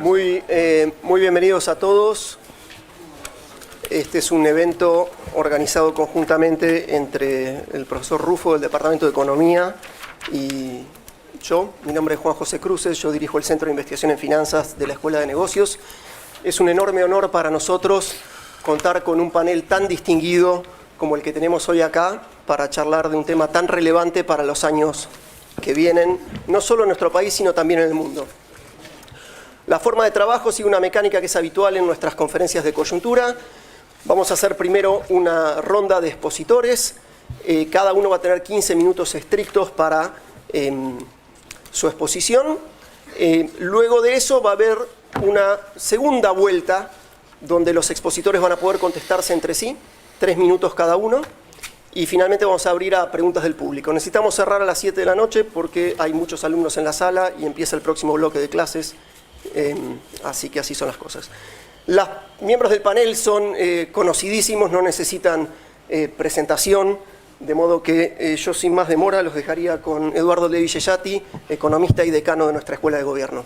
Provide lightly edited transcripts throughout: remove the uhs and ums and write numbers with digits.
Muy bienvenidos a todos. Este es un evento organizado conjuntamente entre el profesor Rufo del Departamento de Economía y yo. Mi nombre es Juan José Cruces, yo dirijo el Centro de Investigación en Finanzas de la Escuela de Negocios. Es un enorme honor para nosotros contar con un panel tan distinguido como el que tenemos hoy acá para charlar de un tema tan relevante para los años que vienen, no solo en nuestro país, sino también en el mundo. La forma de trabajo sigue una mecánica que es habitual en nuestras conferencias de coyuntura. Vamos a hacer primero una ronda de expositores. Cada uno va a tener 15 minutos estrictos para su exposición. Luego de eso va a haber una segunda vuelta donde los expositores van a poder contestarse entre sí, 3 minutos cada uno. Y finalmente vamos a abrir a preguntas del público. Necesitamos cerrar a las 7 de la noche porque hay muchos alumnos en la sala y empieza el próximo bloque de clases. Así que así son las cosas. Los miembros del panel son conocidísimos, no necesitan presentación, de modo que yo sin más demora los dejaría con Eduardo Levi Yeyati, economista y decano de nuestra Escuela de Gobierno.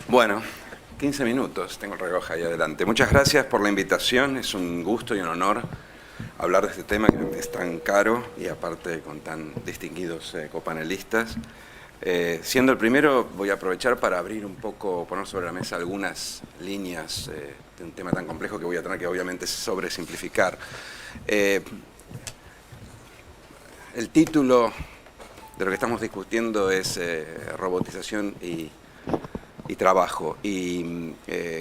Bueno, 15 minutos, tengo el reloj ahí adelante. Muchas gracias por la invitación, es un gusto y un honor hablar de este tema que es tan caro y aparte con tan distinguidos copanelistas. Siendo el primero, voy a aprovechar para abrir un poco, poner sobre la mesa algunas líneas de un tema tan complejo que voy a tener que obviamente sobresimplificar. El título de lo que estamos discutiendo es robotización y trabajo. Y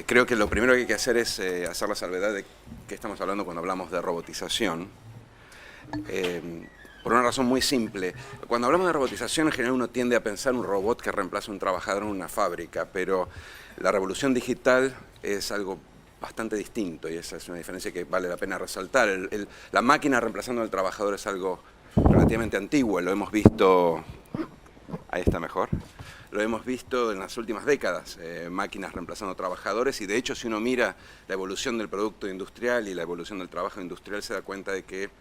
creo que lo primero que hay que hacer es hacer la salvedad de qué estamos hablando cuando hablamos de robotización. Por una razón muy simple. Cuando hablamos de robotización, en general uno tiende a pensar un robot que reemplaza a un trabajador en una fábrica, pero la revolución digital es algo bastante distinto y esa es una diferencia que vale la pena resaltar. La máquina reemplazando al trabajador es algo relativamente antiguo, lo hemos visto, ahí está mejor, lo hemos visto en las últimas décadas, máquinas reemplazando trabajadores y de hecho si uno mira la evolución del producto industrial y la evolución del trabajo industrial se da cuenta de que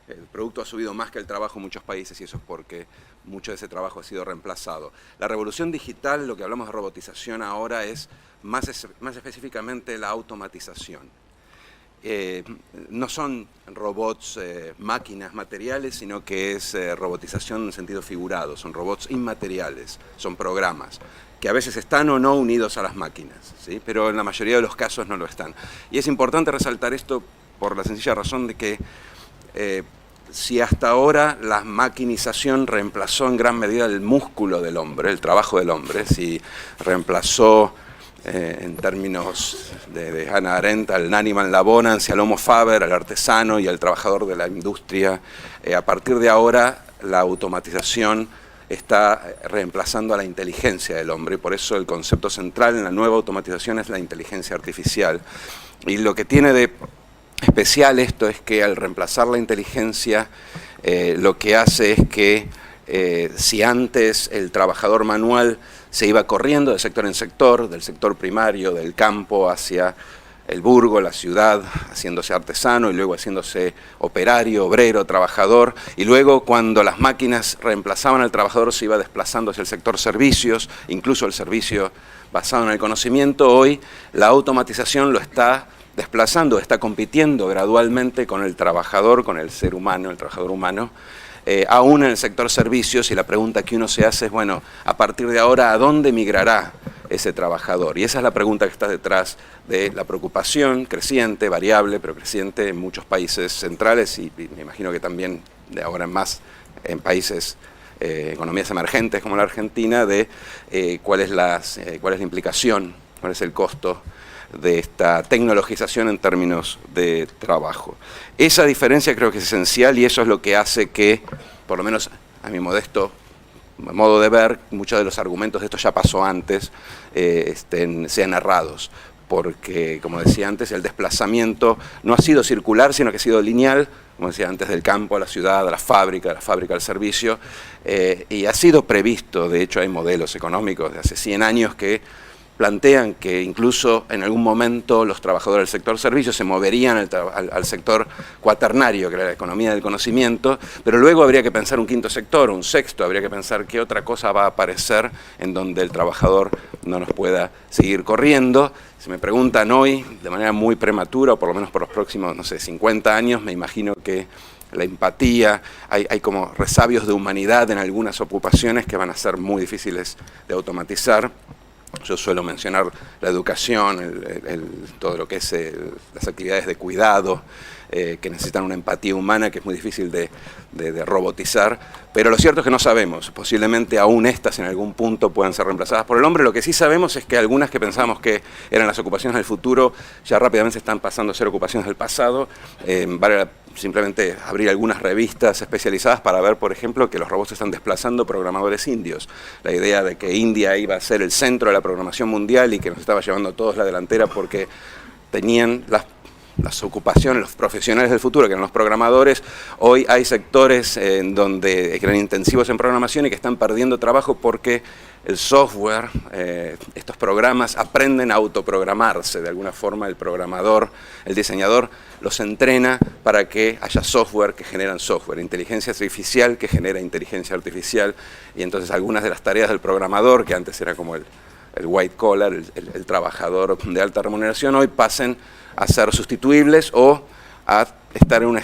el producto ha subido más que el trabajo en muchos países y eso es porque mucho de ese trabajo ha sido reemplazado. La revolución digital, lo que hablamos de robotización ahora es más específicamente la automatización. No son robots, máquinas materiales, sino que es robotización en sentido figurado, son robots inmateriales, son programas que a veces están o no unidos a las máquinas, ¿sí? Pero en la mayoría de los casos no lo están. Y es importante resaltar esto por la sencilla razón de que si hasta ahora la maquinización reemplazó en gran medida el músculo del hombre, el trabajo del hombre, si reemplazó en términos de Hannah Arendt al Animal Laborans y al Homo Faber, al artesano y al trabajador de la industria, a partir de ahora la automatización está reemplazando a la inteligencia del hombre y por eso el concepto central en la nueva automatización es la inteligencia artificial. Y lo que tiene de especial esto es que al reemplazar la inteligencia lo que hace es que si antes el trabajador manual se iba corriendo de sector en sector, del sector primario, del campo hacia el burgo, la ciudad, haciéndose artesano y luego haciéndose operario, obrero, trabajador, y luego cuando las máquinas reemplazaban al trabajador se iba desplazando hacia el sector servicios, incluso el servicio basado en el conocimiento. Hoy la automatización lo está desplazando, está compitiendo gradualmente con el trabajador, con el ser humano, el trabajador humano, aún en el sector servicios, y la pregunta que uno se hace es, bueno, a partir de ahora, ¿a dónde migrará ese trabajador? Y esa es la pregunta que está detrás de la preocupación creciente, variable, pero creciente en muchos países centrales y me imagino que también de ahora en más en países, economías emergentes como la Argentina, de cuál es la implicación, cuál es el costo de esta tecnologización en términos de trabajo. Esa diferencia creo que es esencial y eso es lo que hace que, por lo menos a mi modesto modo de ver, muchos de los argumentos de esto ya pasó antes, sean errados, porque, como decía antes, el desplazamiento no ha sido circular, sino que ha sido lineal, como decía antes, del campo a la ciudad, a la fábrica al servicio, y ha sido previsto, de hecho hay modelos económicos de hace 100 años que plantean que incluso en algún momento los trabajadores del sector servicios se moverían al sector cuaternario, que era la economía del conocimiento, pero luego habría que pensar un quinto sector, un sexto, habría que pensar qué otra cosa va a aparecer en donde el trabajador no nos pueda seguir corriendo. Si me preguntan hoy, de manera muy prematura, o por lo menos por los próximos, no sé, 50 años, me imagino que la empatía, hay como resabios de humanidad en algunas ocupaciones que van a ser muy difíciles de automatizar. Yo suelo mencionar la educación, todo lo que es las actividades de cuidado, que necesitan una empatía humana que es muy difícil de robotizar, pero lo cierto es que no sabemos, posiblemente aún estas en algún punto puedan ser reemplazadas por el hombre. Lo que sí sabemos es que algunas que pensábamos que eran las ocupaciones del futuro ya rápidamente están pasando a ser ocupaciones del pasado. Vale simplemente abrir algunas revistas especializadas para ver, por ejemplo, que los robots están desplazando programadores indios. La idea de que India iba a ser el centro de la programación mundial y que nos estaba llevando a todos la delantera porque tenían las ocupaciones, los profesionales del futuro, que eran los programadores. Hoy hay sectores en donde eran intensivos en programación y que están perdiendo trabajo porque el software, estos programas aprenden a autoprogramarse. De alguna forma el programador, el diseñador, los entrena para que haya software que generan software, inteligencia artificial que genera inteligencia artificial, y entonces algunas de las tareas del programador, que antes era como el white collar, el trabajador de alta remuneración, hoy pasen a ser sustituibles o a estar en una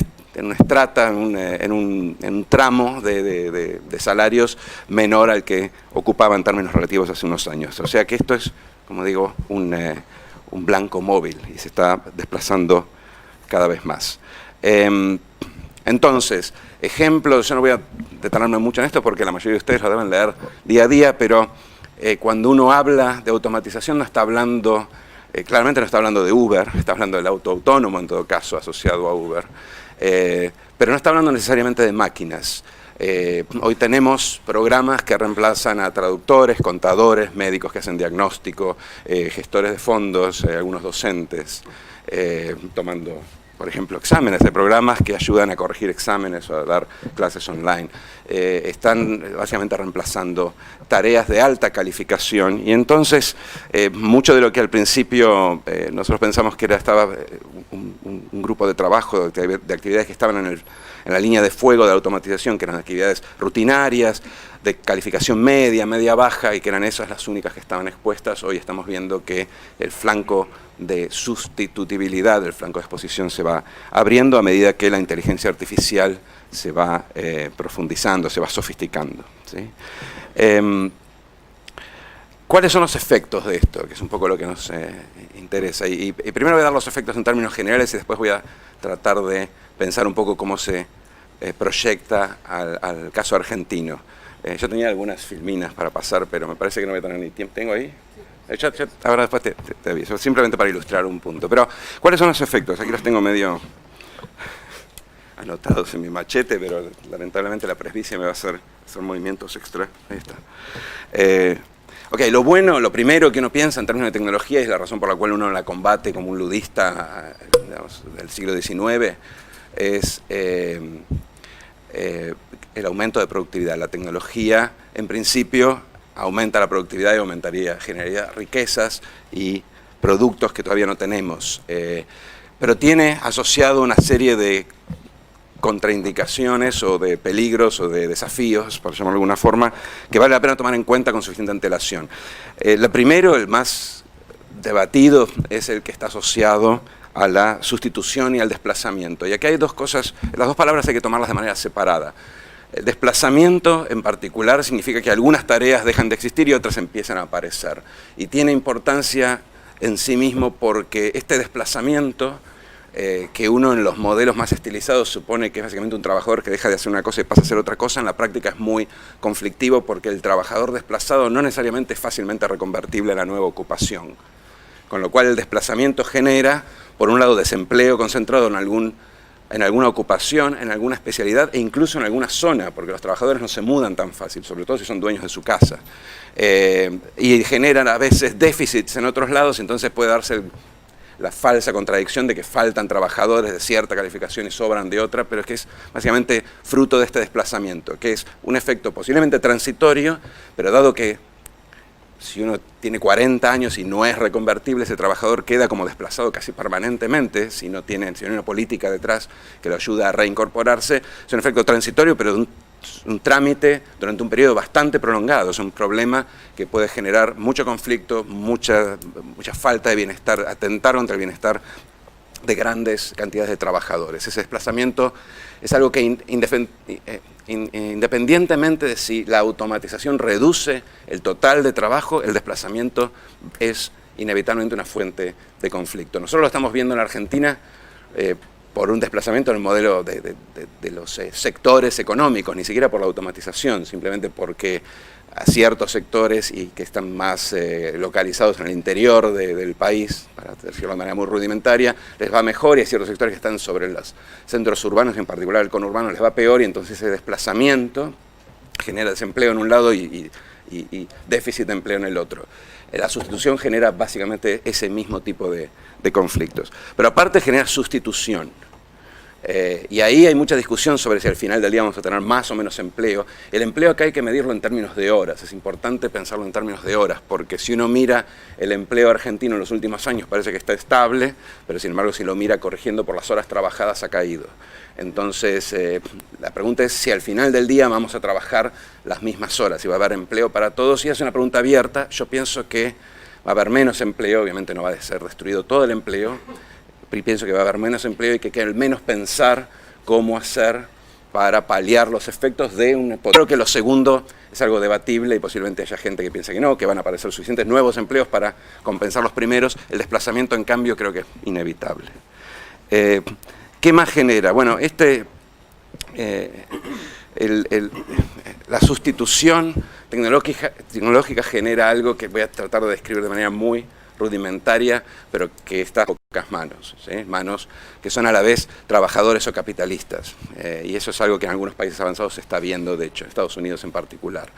estrata, en un tramo de salarios menor al que ocupaba en términos relativos hace unos años. O sea que esto es, como digo, un blanco móvil y se está desplazando cada vez más. Entonces, ejemplos, yo no voy a detenerme mucho en esto porque la mayoría de ustedes lo deben leer día a día, pero cuando uno habla de automatización no está hablando, claramente no está hablando de Uber, está hablando del auto autónomo en todo caso asociado a Uber, pero no está hablando necesariamente de máquinas. Hoy tenemos programas que reemplazan a traductores, contadores, médicos que hacen diagnóstico, gestores de fondos, algunos docentes, tomando, por ejemplo, exámenes. Hay programas que ayudan a corregir exámenes o a dar clases online. Están básicamente reemplazando tareas de alta calificación y entonces mucho de lo que al principio nosotros pensamos que estaba un grupo de trabajo, de actividades que estaban en la línea de fuego de la automatización, que eran actividades rutinarias, de calificación media, media-baja, y que eran esas las únicas que estaban expuestas. Hoy estamos viendo que el flanco de sustitutibilidad, el flanco de exposición se va abriendo a medida que la inteligencia artificial se va profundizando, se va sofisticando, ¿sí? ¿Cuáles son los efectos de esto? Que es un poco lo que nos interesa. Y primero voy a dar los efectos en términos generales y después voy a tratar de pensar un poco cómo se proyecta al caso argentino. Yo tenía algunas filminas para pasar, pero me parece que no voy a tener ni tiempo. ¿Tengo ahí? Ahora después te aviso, simplemente para ilustrar un punto. Pero, ¿cuáles son los efectos? Aquí los tengo medio anotados en mi machete, pero lamentablemente la presbicia me va a hacer movimientos extra. Ahí está. Ok, lo bueno, lo primero que uno piensa en términos de tecnología, es la razón por la cual uno la combate como un ludista, digamos, del siglo XIX, es el aumento de productividad. La tecnología, en principio, aumenta la productividad y generaría riquezas y productos que todavía no tenemos. Pero tiene asociado una serie de contraindicaciones o de peligros o de desafíos, por llamarlo de alguna forma, que vale la pena tomar en cuenta con suficiente antelación. Lo primero, el más debatido, es el que está asociado a la sustitución y al desplazamiento. Y aquí hay dos cosas, las dos palabras hay que tomarlas de manera separada. El desplazamiento en particular significa que algunas tareas dejan de existir y otras empiezan a aparecer. Y tiene importancia en sí mismo porque este desplazamiento, que uno en los modelos más estilizados supone que es básicamente un trabajador que deja de hacer una cosa y pasa a hacer otra cosa, en la práctica es muy conflictivo porque el trabajador desplazado no necesariamente es fácilmente reconvertible a la nueva ocupación. Con lo cual el desplazamiento genera, por un lado, desempleo concentrado en alguna ocupación, en alguna especialidad e incluso en alguna zona, porque los trabajadores no se mudan tan fácil, sobre todo si son dueños de su casa. Y generan a veces déficits en otros lados, entonces puede darse la falsa contradicción de que faltan trabajadores de cierta calificación y sobran de otra, pero es que es básicamente fruto de este desplazamiento, que es un efecto posiblemente transitorio, pero dado que si uno tiene 40 años y no es reconvertible, ese trabajador queda como desplazado casi permanentemente, si no hay una política detrás que lo ayuda a reincorporarse. Es un efecto transitorio, pero de un trámite durante un periodo bastante prolongado. Es un problema que puede generar mucho conflicto, mucha falta de bienestar, atentar contra el bienestar de grandes cantidades de trabajadores. Ese desplazamiento es algo que independientemente de si la automatización reduce el total de trabajo, el desplazamiento es inevitablemente una fuente de conflicto. Nosotros lo estamos viendo en Argentina por un desplazamiento en el modelo de los sectores económicos, ni siquiera por la automatización, simplemente porque a ciertos sectores y que están más localizados en el interior del país, para decirlo de manera muy rudimentaria, les va mejor, y a ciertos sectores que están sobre los centros urbanos, en particular el conurbano, les va peor, y entonces ese desplazamiento genera desempleo en un lado y déficit de empleo en el otro. La sustitución genera básicamente ese mismo tipo de conflictos. Pero aparte genera sustitución. Y ahí hay mucha discusión sobre si al final del día vamos a tener más o menos empleo. El empleo acá hay que medirlo en términos de horas, es importante pensarlo en términos de horas, porque si uno mira el empleo argentino en los últimos años parece que está estable, pero sin embargo si lo mira corrigiendo por las horas trabajadas ha caído. Entonces la pregunta es si al final del día vamos a trabajar las mismas horas, si va a haber empleo para todos, y es una pregunta abierta. Yo pienso que va a haber menos empleo, obviamente no va a ser destruido todo el empleo, pienso que va a haber menos empleo y que al menos pensar cómo hacer para paliar los efectos de un... Creo que lo segundo es algo debatible y posiblemente haya gente que piense que no, que van a aparecer suficientes nuevos empleos para compensar los primeros. El desplazamiento, en cambio, creo que es inevitable. ¿Qué más genera? Bueno, la sustitución tecnológica genera algo que voy a tratar de describir de manera muy rudimentaria, pero que está en pocas manos, ¿sí? Manos que son a la vez trabajadores o capitalistas. Y eso es algo que en algunos países avanzados se está viendo, de hecho, en Estados Unidos en particular.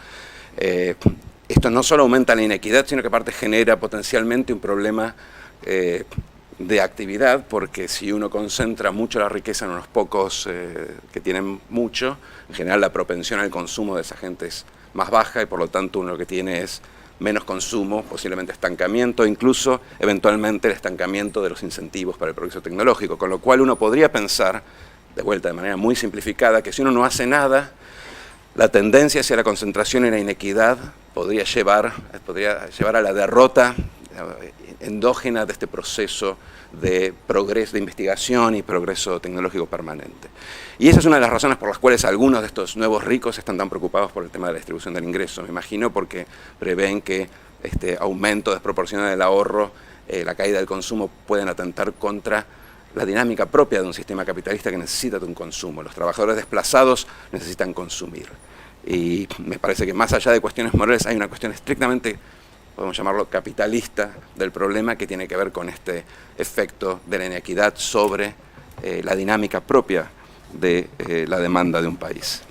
Esto no solo aumenta la inequidad, sino que aparte genera potencialmente un problema de actividad, porque si uno concentra mucho la riqueza en unos pocos que tienen mucho, en general la propensión al consumo de esa gente es más baja y por lo tanto uno lo que tiene es menos consumo, posiblemente estancamiento, incluso eventualmente el estancamiento de los incentivos para el progreso tecnológico, con lo cual uno podría pensar, de vuelta de manera muy simplificada, que si uno no hace nada, la tendencia hacia la concentración y la inequidad podría llevar a la derrota endógena de este proceso de progreso, de investigación y progreso tecnológico permanente. Y esa es una de las razones por las cuales algunos de estos nuevos ricos están tan preocupados por el tema de la distribución del ingreso. Me imagino porque prevén que este aumento desproporcionado del ahorro, la caída del consumo pueden atentar contra la dinámica propia de un sistema capitalista que necesita de un consumo. Los trabajadores desplazados necesitan consumir. Y me parece que más allá de cuestiones morales hay una cuestión estrictamente, podemos llamarlo capitalista, del problema que tiene que ver con este efecto de la inequidad sobre la dinámica propia de la demanda de un país.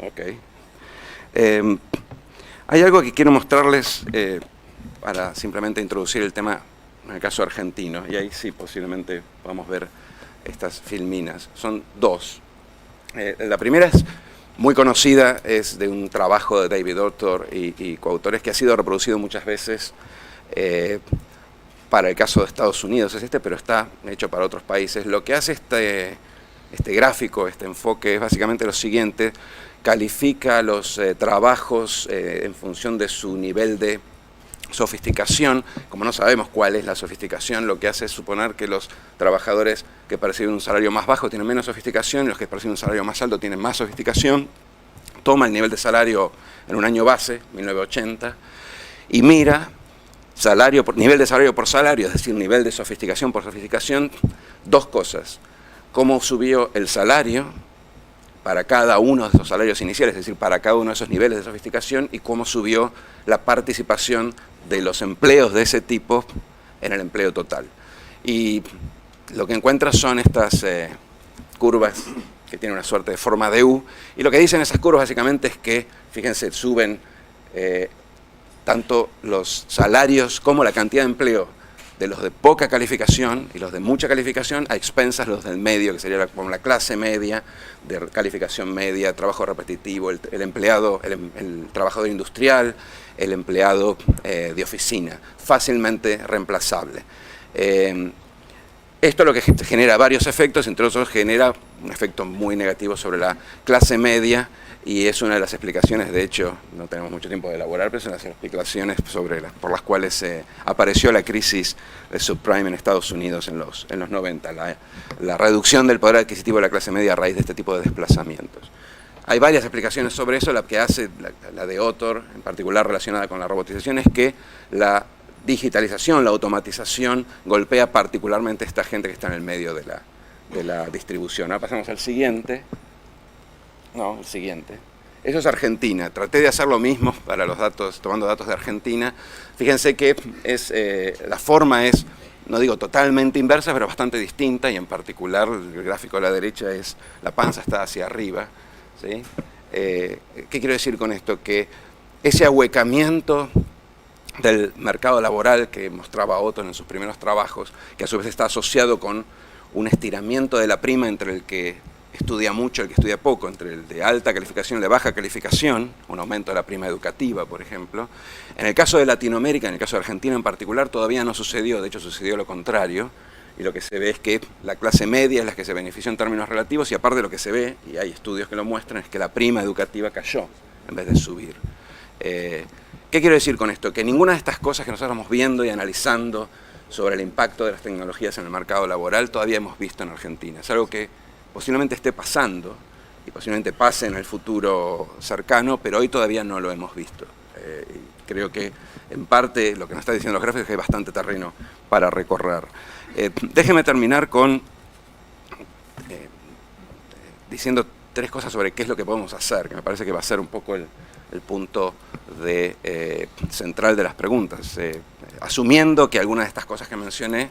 Ok. Hay algo que quiero mostrarles para simplemente introducir el tema en el caso argentino, y ahí sí posiblemente podamos ver estas filminas. Son dos. La primera es muy conocida, es de un trabajo de David Autor y coautores que ha sido reproducido muchas veces para el caso de Estados Unidos, es pero está hecho para otros países. Lo que hace este gráfico, este enfoque, es básicamente lo siguiente: califica los trabajos en función de su nivel de sofisticación. Como no sabemos cuál es la sofisticación, lo que hace es suponer que los trabajadores que perciben un salario más bajo tienen menos sofisticación y los que perciben un salario más alto tienen más sofisticación. Toma el nivel de salario en un año base, 1980, y mira nivel de salario por salario, es decir, nivel de sofisticación por sofisticación, dos cosas: cómo subió el salario para cada uno de esos salarios iniciales, es decir, para cada uno de esos niveles de sofisticación, y cómo subió la participación de los empleos de ese tipo en el empleo total. Y lo que encuentras son estas curvas que tienen una suerte de forma de U, y lo que dicen esas curvas básicamente es que, fíjense, suben tanto los salarios como la cantidad de empleo de los de poca calificación y los de mucha calificación a expensas los del medio, que sería como la clase media, de calificación media, trabajo repetitivo, el empleado, el trabajador industrial, el empleado de oficina, fácilmente reemplazable. Esto lo que genera varios efectos, entre otros genera un efecto muy negativo sobre la clase media, y es una de las explicaciones, de hecho, no tenemos mucho tiempo de elaborar, pero es una de las explicaciones por las cuales apareció la crisis de subprime en Estados Unidos en los 90, la reducción del poder adquisitivo de la clase media a raíz de este tipo de desplazamientos. Hay varias explicaciones sobre eso. La que hace la de Autor, en particular relacionada con la robotización, es que la digitalización, la automatización, golpea particularmente a esta gente que está en el medio de la distribución. Ahora pasamos al siguiente. No, el siguiente. Eso es Argentina. Traté de hacer lo mismo para los datos, tomando datos de Argentina. Fíjense que la forma es, no digo totalmente inversa, pero bastante distinta, y en particular el gráfico a la derecha es la panza está hacia arriba. ¿Sí? ¿Qué quiero decir con esto? Que ese ahuecamiento del mercado laboral que mostraba Otto en sus primeros trabajos, que a su vez está asociado con un estiramiento de la prima entre el que estudia mucho y el que estudia poco, entre el de alta calificación y el de baja calificación, un aumento de la prima educativa, por ejemplo. En el caso de Latinoamérica, en el caso de Argentina en particular, todavía no sucedió, de hecho sucedió lo contrario, y lo que se ve es que la clase media es la que se benefició en términos relativos, y aparte lo que se ve, y hay estudios que lo muestran, es que la prima educativa cayó en vez de subir. ¿Qué quiero decir con esto? Que ninguna de estas cosas que nosotros estamos viendo y analizando sobre el impacto de las tecnologías en el mercado laboral todavía hemos visto en Argentina. Es algo que posiblemente esté pasando y posiblemente pase en el futuro cercano, pero hoy todavía no lo hemos visto. Creo que en parte lo que nos está diciendo los gráficos es que hay bastante terreno para recorrer. Déjeme terminar con diciendo tres cosas sobre qué es lo que podemos hacer, que me parece que va a ser un poco el punto central de las preguntas. Asumiendo que algunas de estas cosas que mencioné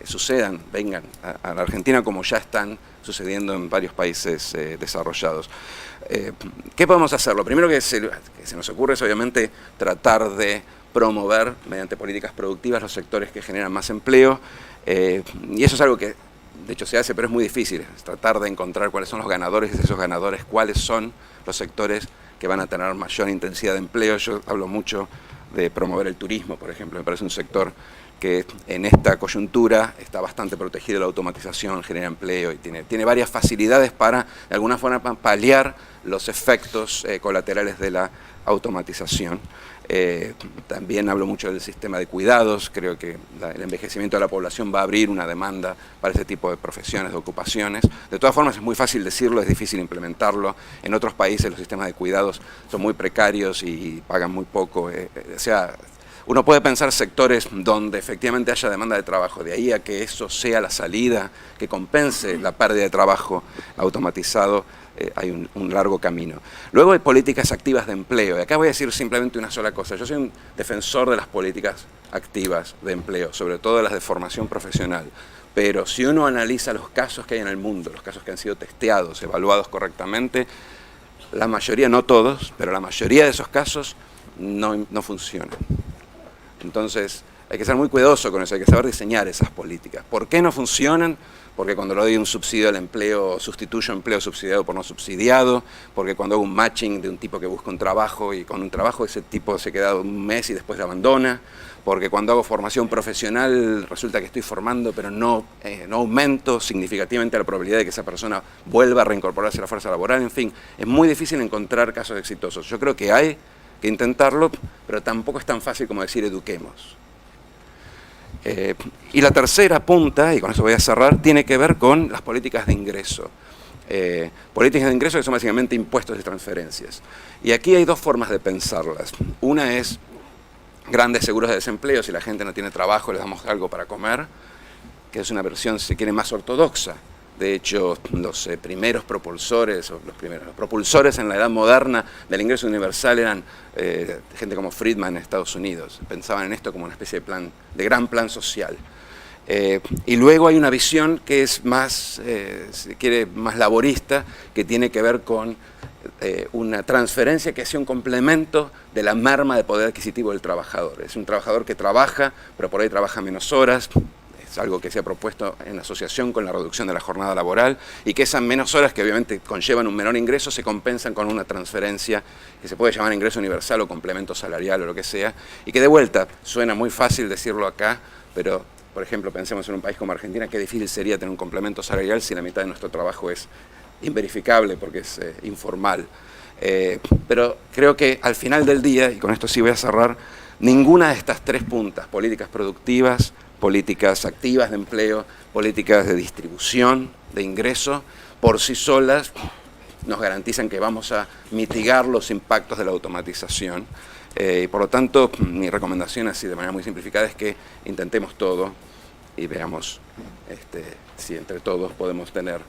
sucedan, vengan a la Argentina como ya están sucediendo en varios países desarrollados. ¿Qué podemos hacer? Lo primero que se nos ocurre es obviamente tratar de promover mediante políticas productivas los sectores que generan más empleo, y eso es algo que de hecho se hace, pero es muy difícil, es tratar de encontrar cuáles son los ganadores y de esos ganadores cuáles son los sectores que van a tener mayor intensidad de empleo. Yo hablo mucho de promover el turismo, por ejemplo, me parece un sector que en esta coyuntura está bastante protegido de la automatización, genera empleo y tiene varias facilidades para, de alguna forma, paliar los efectos colaterales de la automatización. También hablo mucho del sistema de cuidados. Creo que el envejecimiento de la población va a abrir una demanda para ese tipo de profesiones, de ocupaciones. De todas formas, es muy fácil decirlo, es difícil implementarlo. En otros países los sistemas de cuidados son muy precarios y pagan muy poco. O sea, uno puede pensar sectores donde efectivamente haya demanda de trabajo, de ahí a que eso sea la salida, que compense la pérdida de trabajo automatizado, hay un largo camino. Luego hay políticas activas de empleo, y acá voy a decir simplemente una sola cosa. Yo soy un defensor de las políticas activas de empleo, sobre todo las de formación profesional, pero si uno analiza los casos que hay en el mundo, los casos que han sido testeados, evaluados correctamente, la mayoría, no todos, pero la mayoría de esos casos no funcionan. Entonces, hay que ser muy cuidadoso con eso, hay que saber diseñar esas políticas. ¿Por qué no funcionan? Porque cuando le doy un subsidio al empleo, sustituyo empleo subsidiado por no subsidiado, porque cuando hago un matching de un tipo que busca un trabajo y con un trabajo ese tipo se queda un mes y después lo abandona, porque cuando hago formación profesional resulta que estoy formando pero no aumento significativamente la probabilidad de que esa persona vuelva a reincorporarse a la fuerza laboral. En fin, es muy difícil encontrar casos exitosos. Yo creo que hay que intentarlo, pero tampoco es tan fácil como decir eduquemos. Y la tercera punta, y con eso voy a cerrar, tiene que ver con las políticas de ingreso. Políticas de ingreso que son básicamente impuestos y transferencias. Y aquí hay dos formas de pensarlas. Una es grandes seguros de desempleo, si la gente no tiene trabajo les damos algo para comer, que es una versión, si se quiere, más ortodoxa. De hecho, los primeros propulsores, o los propulsores en la edad moderna del ingreso universal eran gente como Friedman en Estados Unidos. Pensaban en esto como una especie de plan, de gran plan social. Y luego hay una visión que es más, si quiere, más laborista, que tiene que ver con una transferencia que sea un complemento de la merma de poder adquisitivo del trabajador. Es un trabajador que trabaja, pero por ahí trabaja menos horas. Es algo que se ha propuesto en asociación con la reducción de la jornada laboral, y que esas menos horas, que obviamente conllevan un menor ingreso, se compensan con una transferencia que se puede llamar ingreso universal o complemento salarial o lo que sea, y que de vuelta suena muy fácil decirlo acá, pero por ejemplo pensemos en un país como Argentina, qué difícil sería tener un complemento salarial si la mitad de nuestro trabajo es inverificable porque es informal. Pero creo que al final del día, y con esto sí voy a cerrar, ninguna de estas tres puntas, políticas productivas, políticas activas de empleo, políticas de distribución, de ingreso, por sí solas nos garantizan que vamos a mitigar los impactos de la automatización. Y por lo tanto, mi recomendación, así de manera muy simplificada, es que intentemos todo y veamos si entre todos podemos tener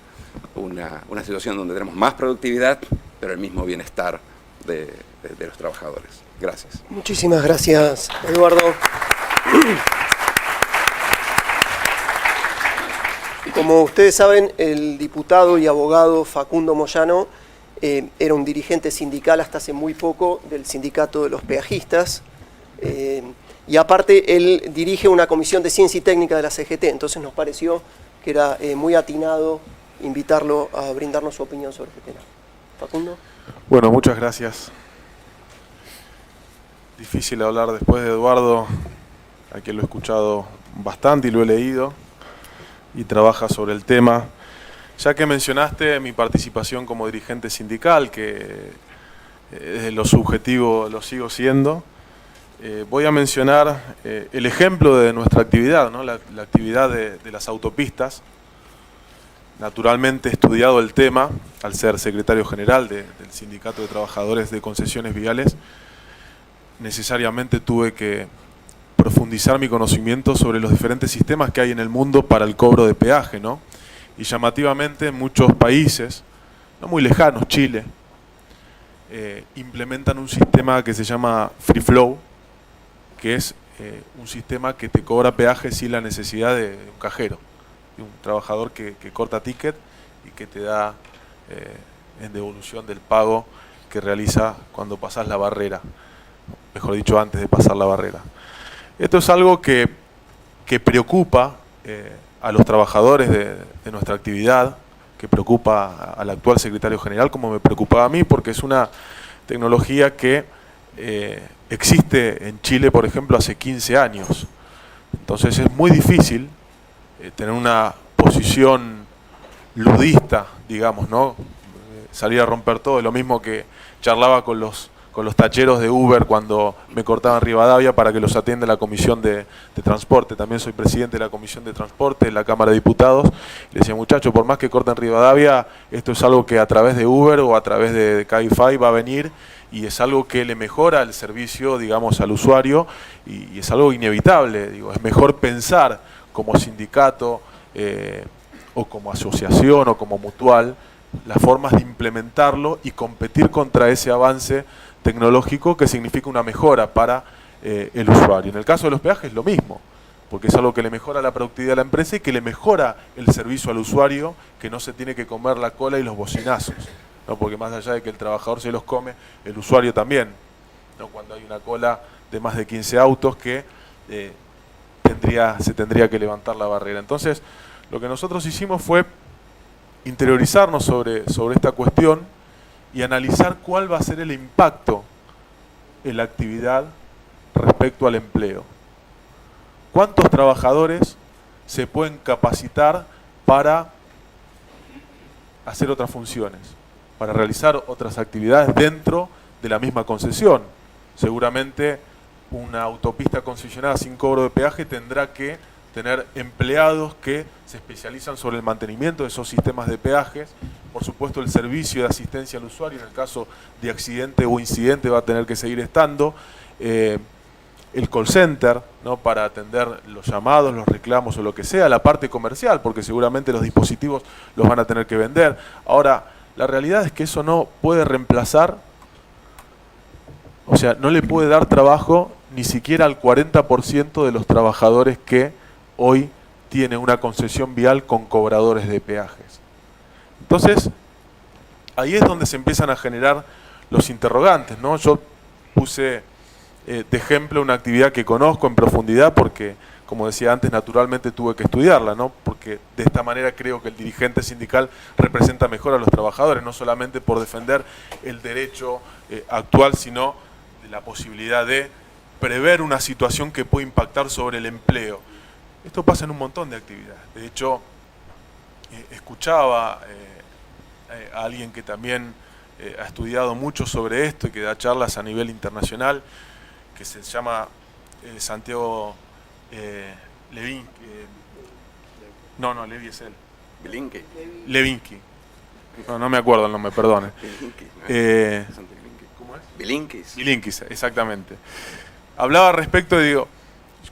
una situación donde tenemos más productividad, pero el mismo bienestar de los trabajadores. Gracias. Muchísimas gracias, Eduardo. Como ustedes saben, el diputado y abogado Facundo Moyano era un dirigente sindical hasta hace muy poco del sindicato de los peajistas, y aparte él dirige una comisión de ciencia y técnica de la CGT, entonces nos pareció que era muy atinado invitarlo a brindarnos su opinión sobre este tema. Facundo. Bueno, muchas gracias. Difícil hablar después de Eduardo, a quien lo he escuchado bastante y lo he leído, y trabaja sobre el tema. Ya que mencionaste mi participación como dirigente sindical, que desde lo subjetivo lo sigo siendo, voy a mencionar el ejemplo de nuestra actividad, ¿no? La actividad de las autopistas. Naturalmente he estudiado el tema, al ser secretario general del Sindicato de Trabajadores de Concesiones Viales, necesariamente tuve que profundizar mi conocimiento sobre los diferentes sistemas que hay en el mundo para el cobro de peaje, ¿no? Y llamativamente en muchos países, no muy lejanos, Chile, implementan un sistema que se llama Free Flow, que es un sistema que te cobra peaje sin la necesidad de un cajero, de un trabajador que corta ticket y que te da en devolución del pago que realiza cuando pasas la barrera, mejor dicho, antes de pasar la barrera. Esto es algo que preocupa a los trabajadores de nuestra actividad, que preocupa al actual secretario general, como me preocupaba a mí, porque es una tecnología que existe en Chile, por ejemplo, hace 15 años. Entonces es muy difícil tener una posición ludista, digamos, ¿no? Salir a romper todo, es lo mismo que charlaba con los tacheros de Uber cuando me cortaban Rivadavia para que los atienda la Comisión de Transporte. También soy presidente de la Comisión de Transporte en la Cámara de Diputados. Le decía, muchachos, por más que corten Rivadavia, esto es algo que a través de Uber o a través de Cabify va a venir, y es algo que le mejora el servicio, digamos, al usuario, y es algo inevitable. Digo, es mejor pensar como sindicato o como asociación o como mutual las formas de implementarlo y competir contra ese avance tecnológico que significa una mejora para el usuario. En el caso de los peajes lo mismo, porque es algo que le mejora la productividad a la empresa y que le mejora el servicio al usuario, que no se tiene que comer la cola y los bocinazos, ¿no? Porque más allá de que el trabajador se los come, el usuario también, ¿no? Cuando hay una cola de más de 15 autos que se tendría que levantar la barrera. Entonces, lo que nosotros hicimos fue interiorizarnos sobre esta cuestión y analizar cuál va a ser el impacto en la actividad respecto al empleo. ¿Cuántos trabajadores se pueden capacitar para hacer otras funciones, para realizar otras actividades dentro de la misma concesión? Seguramente una autopista concesionada sin cobro de peaje tendrá que tener empleados que se especializan sobre el mantenimiento de esos sistemas de peajes. Por supuesto, el servicio de asistencia al usuario en el caso de accidente o incidente va a tener que seguir estando. El call center, ¿no? Para atender los llamados, los reclamos o lo que sea, la parte comercial, porque seguramente los dispositivos los van a tener que vender. Ahora, la realidad es que eso no puede reemplazar, o sea, no le puede dar trabajo ni siquiera al 40% de los trabajadores que hoy tiene una concesión vial con cobradores de peajes. Entonces, ahí es donde se empiezan a generar los interrogantes, ¿no? Yo puse de ejemplo una actividad que conozco en profundidad porque, como decía antes, naturalmente tuve que estudiarla, ¿no? Porque de esta manera creo que el dirigente sindical representa mejor a los trabajadores, no solamente por defender el derecho actual, sino de la posibilidad de prever una situación que puede impactar sobre el empleo. Esto pasa en un montón de actividades. De hecho, escuchaba a alguien que también ha estudiado mucho sobre esto y que da charlas a nivel internacional, que se llama Santiago Levin, Levi es él. Bilinqui. Levinsky. No me acuerdo el nombre, perdone. ¿Cómo es? Bilinkis. Bilinkis, exactamente. Hablaba respecto, digo,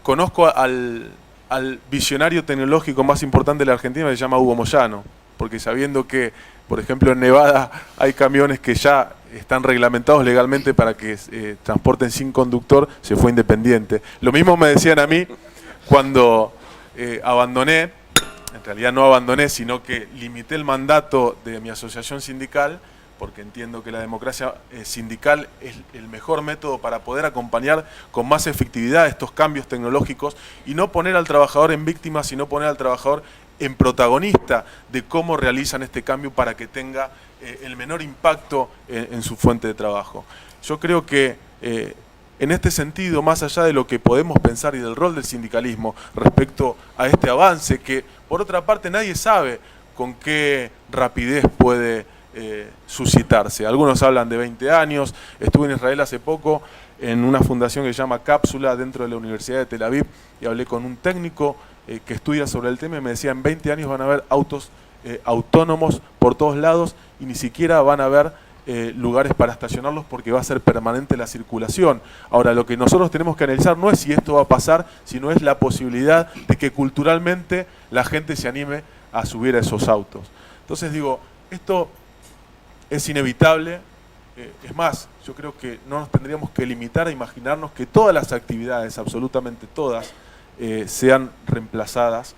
conozco al visionario tecnológico más importante de la Argentina, que se llama Hugo Moyano, porque sabiendo que, por ejemplo, en Nevada hay camiones que ya están reglamentados legalmente para que transporten sin conductor, se fue independiente. Lo mismo me decían a mí cuando abandoné, en realidad no abandoné, sino que limité el mandato de mi asociación sindical, porque entiendo que la democracia sindical es el mejor método para poder acompañar con más efectividad estos cambios tecnológicos y no poner al trabajador en víctima, sino poner al trabajador en protagonista de cómo realizan este cambio para que tenga el menor impacto en su fuente de trabajo. Yo creo que en este sentido, más allá de lo que podemos pensar y del rol del sindicalismo respecto a este avance, que por otra parte nadie sabe con qué rapidez puede suscitarse. Algunos hablan de 20 años, estuve en Israel hace poco en una fundación que se llama Cápsula dentro de la Universidad de Tel Aviv y hablé con un técnico que estudia sobre el tema y me decía en 20 años van a haber autos autónomos por todos lados y ni siquiera van a haber lugares para estacionarlos porque va a ser permanente la circulación. Ahora, lo que nosotros tenemos que analizar no es si esto va a pasar, sino es la posibilidad de que culturalmente la gente se anime a subir a esos autos. Entonces digo, esto es inevitable, es más, yo creo que no nos tendríamos que limitar a imaginarnos que todas las actividades, absolutamente todas, sean reemplazadas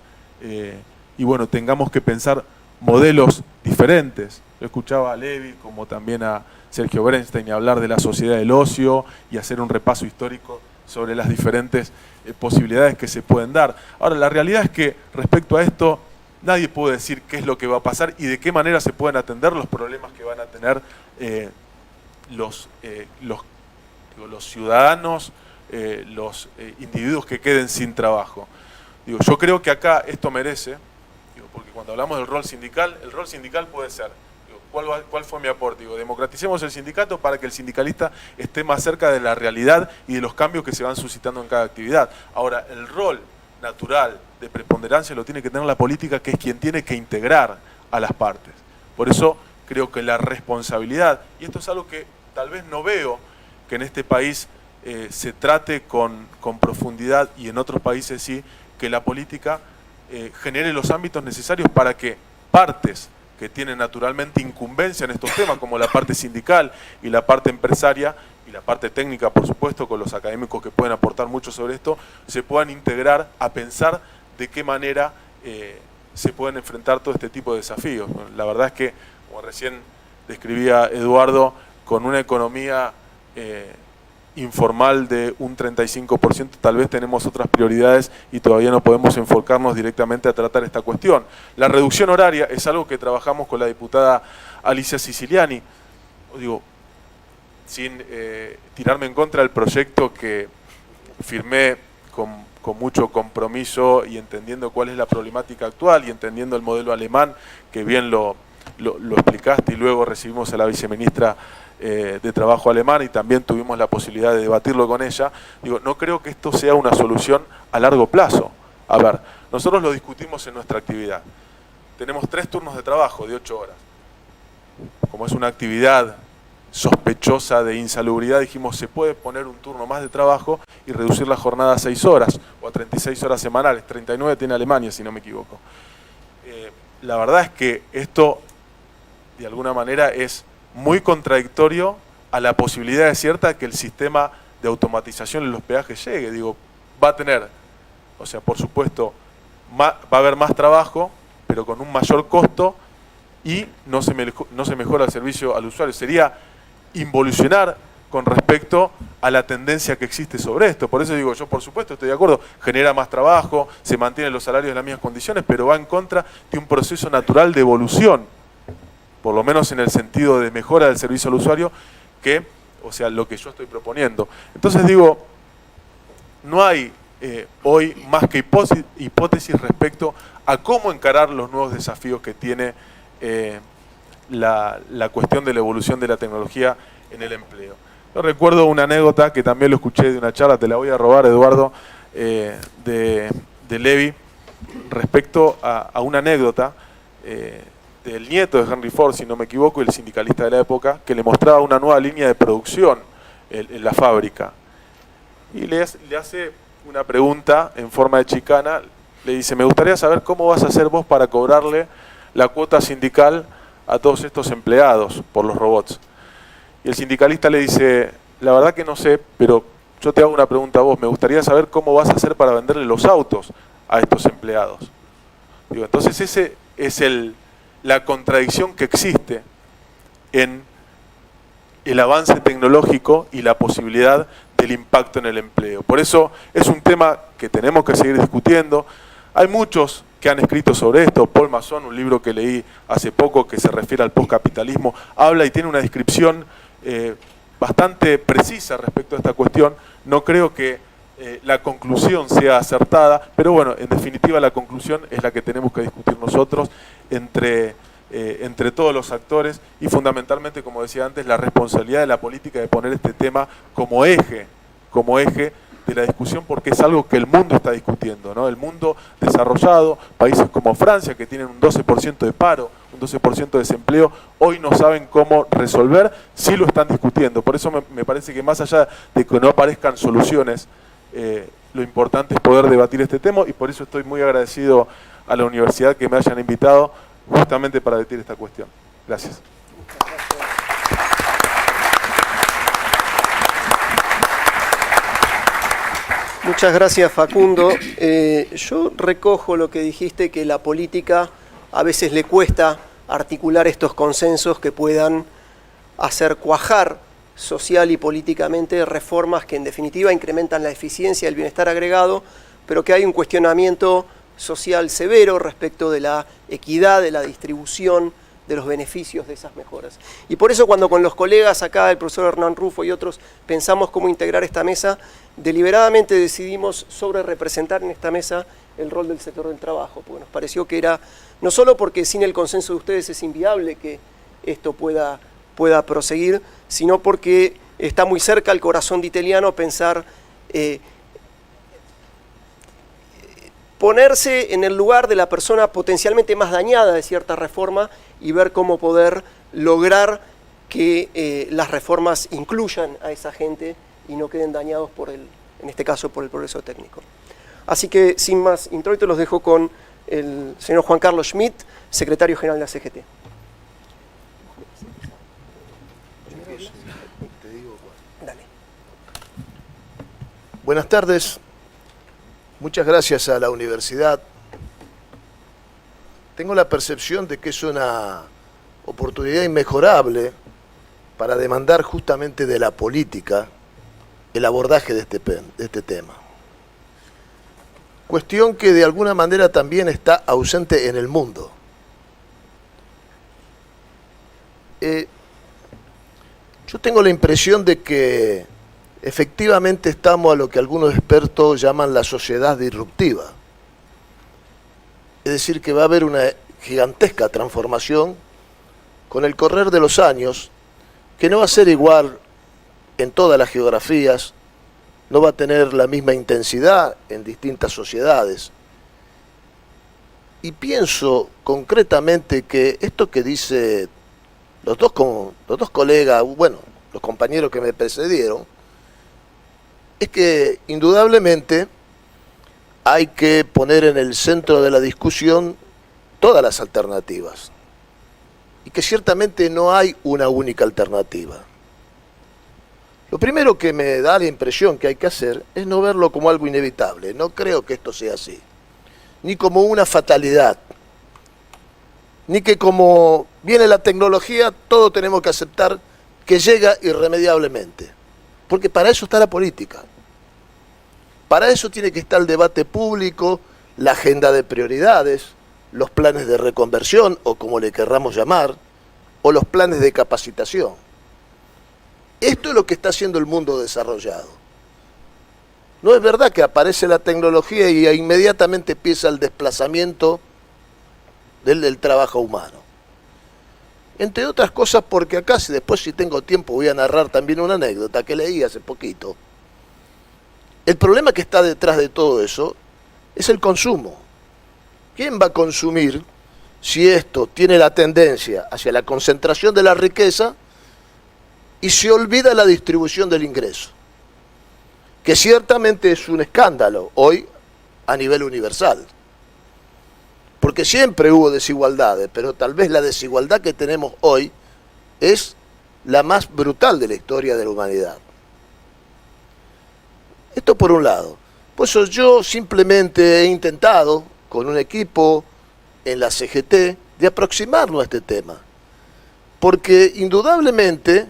y bueno, tengamos que pensar modelos diferentes. Yo escuchaba a Levi, como también a Sergio Bernstein, hablar de la sociedad del ocio y hacer un repaso histórico sobre las diferentes posibilidades que se pueden dar. Ahora, la realidad es que respecto a esto, nadie puede decir qué es lo que va a pasar y de qué manera se pueden atender los problemas que van a tener los ciudadanos, los individuos que queden sin trabajo. Digo, yo creo que acá esto merece, porque cuando hablamos del rol sindical, el rol sindical puede ser, ¿cuál fue mi aporte? Digo, democraticemos el sindicato para que el sindicalista esté más cerca de la realidad y de los cambios que se van suscitando en cada actividad. Ahora, el rol natural de preponderancia lo tiene que tener la política, que es quien tiene que integrar a las partes. Por eso creo que la responsabilidad, y esto es algo que tal vez no veo que en este país se trate con profundidad y en otros países sí, que la política genere los ámbitos necesarios para que partes que tienen naturalmente incumbencia en estos temas, como la parte sindical y la parte empresaria, y la parte técnica, por supuesto, con los académicos que pueden aportar mucho sobre esto, se puedan integrar a pensar de qué manera se pueden enfrentar todo este tipo de desafíos. La verdad es que, como recién describía Eduardo, con una economía informal de un 35%, tal vez tenemos otras prioridades y todavía no podemos enfocarnos directamente a tratar esta cuestión. La reducción horaria es algo que trabajamos con la diputada Alicia Siciliani. Digo, sin tirarme en contra del proyecto que firmé con mucho compromiso y entendiendo cuál es la problemática actual y entendiendo el modelo alemán, que bien lo explicaste, y luego recibimos a la viceministra de Trabajo alemana y también tuvimos la posibilidad de debatirlo con ella. Digo, no creo que esto sea una solución a largo plazo. A ver, nosotros lo discutimos en nuestra actividad. Tenemos 3 turnos de trabajo de 8 horas. Como es una actividad sospechosa de insalubridad, dijimos, se puede poner un turno más de trabajo y reducir la jornada a 6 horas o a 36 horas semanales. 39 tiene Alemania, si no me equivoco. La verdad es que esto, de alguna manera, es muy contradictorio a la posibilidad cierta de que el sistema de automatización en los peajes llegue. Digo, va a tener, o sea, por supuesto, va a haber más trabajo, pero con un mayor costo y no se mejora el servicio al usuario. Sería involucionar con respecto a la tendencia que existe sobre esto. Por eso digo, yo por supuesto estoy de acuerdo, genera más trabajo, se mantienen los salarios en las mismas condiciones, pero va en contra de un proceso natural de evolución, por lo menos en el sentido de mejora del servicio al usuario, que, o sea, lo que yo estoy proponiendo. Entonces digo, no hay hoy más que hipótesis respecto a cómo encarar los nuevos desafíos que tiene la cuestión de la evolución de la tecnología en el empleo. Yo recuerdo una anécdota que también lo escuché de una charla, te la voy a robar, Eduardo, de Levi, respecto a una anécdota del nieto de Henry Ford, si no me equivoco, el sindicalista de la época, que le mostraba una nueva línea de producción en la fábrica. Y le hace una pregunta en forma de chicana, le dice, me gustaría saber cómo vas a hacer vos para cobrarle la cuota sindical a todos estos empleados por los robots. Y el sindicalista le dice, la verdad que no sé, pero yo te hago una pregunta a vos, me gustaría saber cómo vas a hacer para venderle los autos a estos empleados. Digo, entonces ese es la contradicción que existe en el avance tecnológico y la posibilidad del impacto en el empleo. Por eso es un tema que tenemos que seguir discutiendo. Hay muchos que han escrito sobre esto. Paul Masson, un libro que leí hace poco que se refiere al postcapitalismo, habla y tiene una descripción bastante precisa respecto a esta cuestión. No creo que la conclusión sea acertada, pero bueno, en definitiva la conclusión es la que tenemos que discutir nosotros entre todos los actores y fundamentalmente, como decía antes, la responsabilidad de la política de poner este tema como eje de la discusión, porque es algo que el mundo está discutiendo, ¿no? El mundo desarrollado, países como Francia, que tienen un 12% de paro, un 12% de desempleo, hoy no saben cómo resolver, sí lo están discutiendo. Por eso me parece que más allá de que no aparezcan soluciones, lo importante es poder debatir este tema, y por eso estoy muy agradecido a la universidad que me hayan invitado justamente para debatir esta cuestión. Gracias. Muchas gracias, Facundo. Yo recojo lo que dijiste, que la política a veces le cuesta articular estos consensos que puedan hacer cuajar social y políticamente reformas que en definitiva incrementan la eficiencia y el bienestar agregado, pero que hay un cuestionamiento social severo respecto de la equidad, de la distribución de los beneficios de esas mejoras. Y por eso cuando con los colegas acá, el profesor Hernán Rufo y otros, pensamos cómo integrar esta mesa, deliberadamente decidimos sobre representar en esta mesa el rol del sector del trabajo, porque nos pareció que era, no solo porque sin el consenso de ustedes es inviable que esto pueda proseguir, sino porque está muy cerca al corazón de Italiano pensar ponerse en el lugar de la persona potencialmente más dañada de cierta reforma y ver cómo poder lograr que las reformas incluyan a esa gente y no queden dañados en este caso, por el progreso técnico. Así que, sin más introito, los dejo con el señor Juan Carlos Schmidt, secretario general de la CGT. Dale. Buenas tardes. Muchas gracias a la universidad. Tengo la percepción de que es una oportunidad inmejorable para demandar justamente de la política el abordaje de este tema. Cuestión que de alguna manera también está ausente en el mundo. Yo tengo la impresión de que efectivamente estamos a lo que algunos expertos llaman la sociedad disruptiva. Es decir, que va a haber una gigantesca transformación con el correr de los años, que no va a ser igual en todas las geografías, no va a tener la misma intensidad en distintas sociedades. Y pienso concretamente que esto que dice los dos colegas, bueno, los compañeros que me precedieron, es que indudablemente hay que poner en el centro de la discusión todas las alternativas y que ciertamente no hay una única alternativa. Lo primero que me da la impresión que hay que hacer es no verlo como algo inevitable. No creo que esto sea así, ni como una fatalidad. ni que como viene la tecnología, todo tenemos que aceptar que llega irremediablemente. Porque para eso está la política. Para eso tiene que estar el debate público, la agenda de prioridades, los planes de reconversión, o como le querramos llamar, o los planes de capacitación. Esto es lo que está haciendo el mundo desarrollado. No es verdad que aparece la tecnología y inmediatamente empieza el desplazamiento del trabajo humano. Entre otras cosas porque acá, si tengo tiempo, voy a narrar también una anécdota que leí hace poquito. El problema que está detrás de todo eso es el consumo. ¿Quién va a consumir si esto tiene la tendencia hacia la concentración de la riqueza y se olvida la distribución del ingreso? Que ciertamente es un escándalo hoy a nivel universal. Porque siempre hubo desigualdades, pero tal vez la desigualdad que tenemos hoy es la más brutal de la historia de la humanidad. Esto por un lado. Por eso yo simplemente he intentado, con un equipo en la CGT, de aproximarnos a este tema. Porque indudablemente,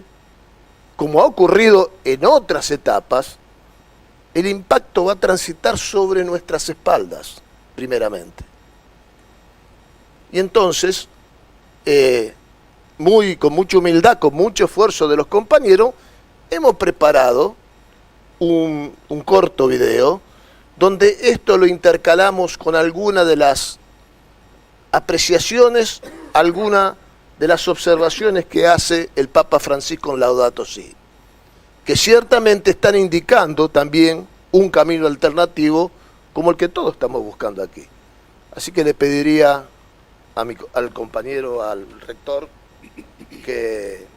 como ha ocurrido en otras etapas, el impacto va a transitar sobre nuestras espaldas, primeramente. Y entonces, con mucha humildad, con mucho esfuerzo de los compañeros, hemos preparado un corto video donde esto lo intercalamos con alguna de las apreciaciones, alguna de las observaciones que hace el Papa Francisco en Laudato Si, que ciertamente están indicando también un camino alternativo como el que todos estamos buscando aquí. Así que le pediría al compañero, al rector, que,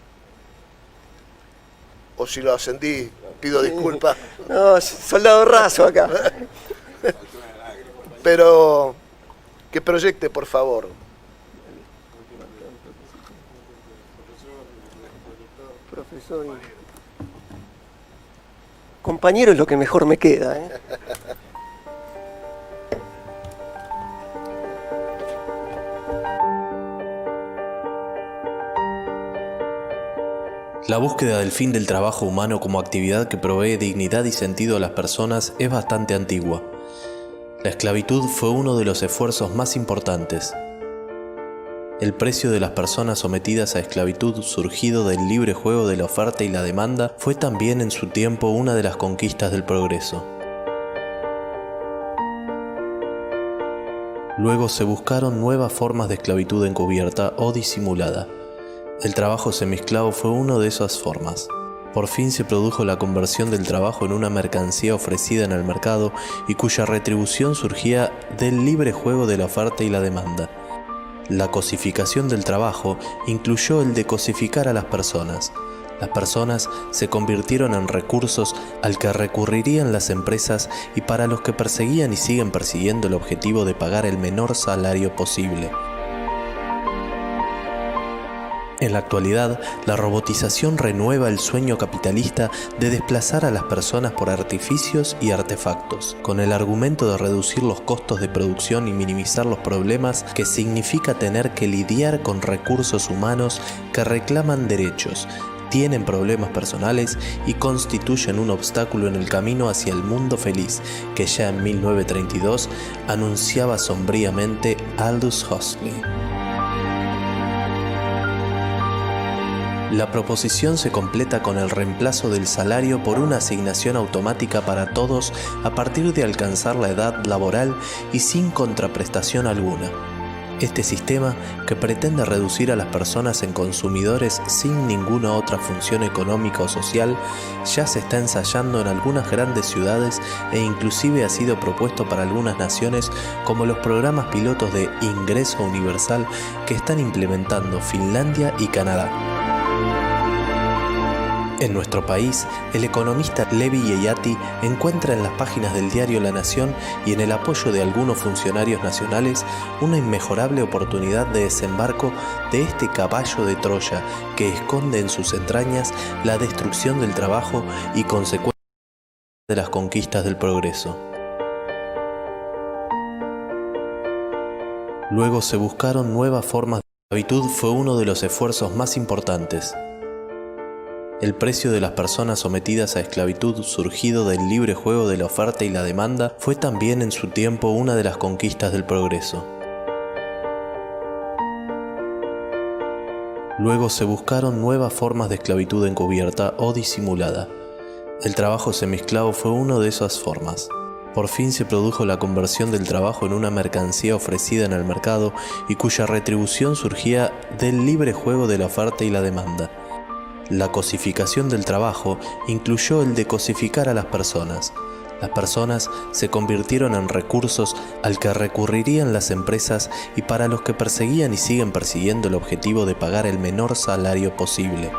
o si lo ascendí, pido disculpas. No, soldado raso acá. Pero que proyecte, por favor. Profesor. Compañero es lo que mejor me queda, ¿eh? La búsqueda del fin del trabajo humano como actividad que provee dignidad y sentido a las personas es bastante antigua. La esclavitud fue uno de los esfuerzos más importantes. El precio de las personas sometidas a esclavitud, surgido del libre juego de la oferta y la demanda, fue también en su tiempo una de las conquistas del progreso. Luego se buscaron nuevas formas de esclavitud encubierta o disimulada. El trabajo semiesclavo fue una de esas formas. Por fin se produjo la conversión del trabajo en una mercancía ofrecida en el mercado y cuya retribución surgía del libre juego de la oferta y la demanda. La cosificación del trabajo incluyó el de cosificar a las personas. Las personas se convirtieron en recursos al que recurrirían las empresas y para los que perseguían y siguen persiguiendo el objetivo de pagar el menor salario posible. En la actualidad, la robotización renueva el sueño capitalista de desplazar a las personas por artificios y artefactos, con el argumento de reducir los costos de producción y minimizar los problemas que significa tener que lidiar con recursos humanos que reclaman derechos, tienen problemas personales y constituyen un obstáculo en el camino hacia el mundo feliz que ya en 1932 anunciaba sombríamente Aldous Huxley. La proposición se completa con el reemplazo del salario por una asignación automática para todos a partir de alcanzar la edad laboral y sin contraprestación alguna. Este sistema, que pretende reducir a las personas en consumidores sin ninguna otra función económica o social, ya se está ensayando en algunas grandes ciudades e inclusive ha sido propuesto para algunas naciones como los programas pilotos de ingreso universal que están implementando Finlandia y Canadá. En nuestro país, el economista Levi Yeyati encuentra en las páginas del diario La Nación y en el apoyo de algunos funcionarios nacionales una inmejorable oportunidad de desembarco de este caballo de Troya que esconde en sus entrañas la destrucción del trabajo y consecuencias de las conquistas del progreso. Luego se buscaron nuevas formas La esclavitud fue uno de los esfuerzos más importantes. El precio de las personas sometidas a esclavitud, surgido del libre juego de la oferta y la demanda, fue también en su tiempo una de las conquistas del progreso. Luego se buscaron nuevas formas de esclavitud encubierta o disimulada. El trabajo semiesclavo fue una de esas formas. Por fin se produjo la conversión del trabajo en una mercancía ofrecida en el mercado y cuya retribución surgía del libre juego de la oferta y la demanda. La cosificación del trabajo incluyó el de cosificar a las personas. Las personas se convirtieron en recursos al que recurrirían las empresas y para los que perseguían y siguen persiguiendo el objetivo de pagar el menor salario posible.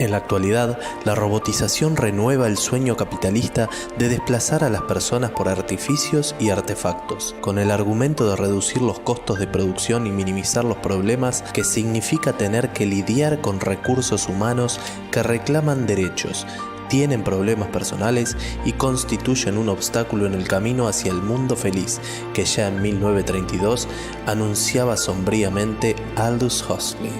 En la actualidad, la robotización renueva el sueño capitalista de desplazar a las personas por artificios y artefactos, con el argumento de reducir los costos de producción y minimizar los problemas que significa tener que lidiar con recursos humanos que reclaman derechos, tienen problemas personales y constituyen un obstáculo en el camino hacia el mundo feliz que ya en 1932 anunciaba sombríamente Aldous Huxley.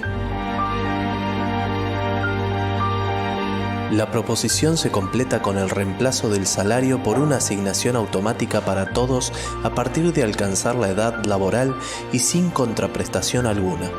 La proposición se completa con el reemplazo del salario por una asignación automática para todos a partir de alcanzar la edad laboral y sin contraprestación alguna.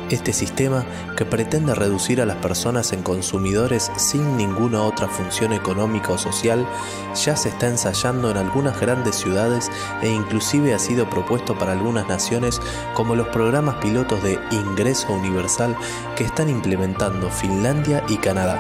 Este sistema, que pretende reducir a las personas en consumidores sin ninguna otra función económica o social, ya se está ensayando en algunas grandes ciudades e inclusive ha sido propuesto para algunas naciones como los programas pilotos de ingreso universal que están implementando Finlandia y Canadá.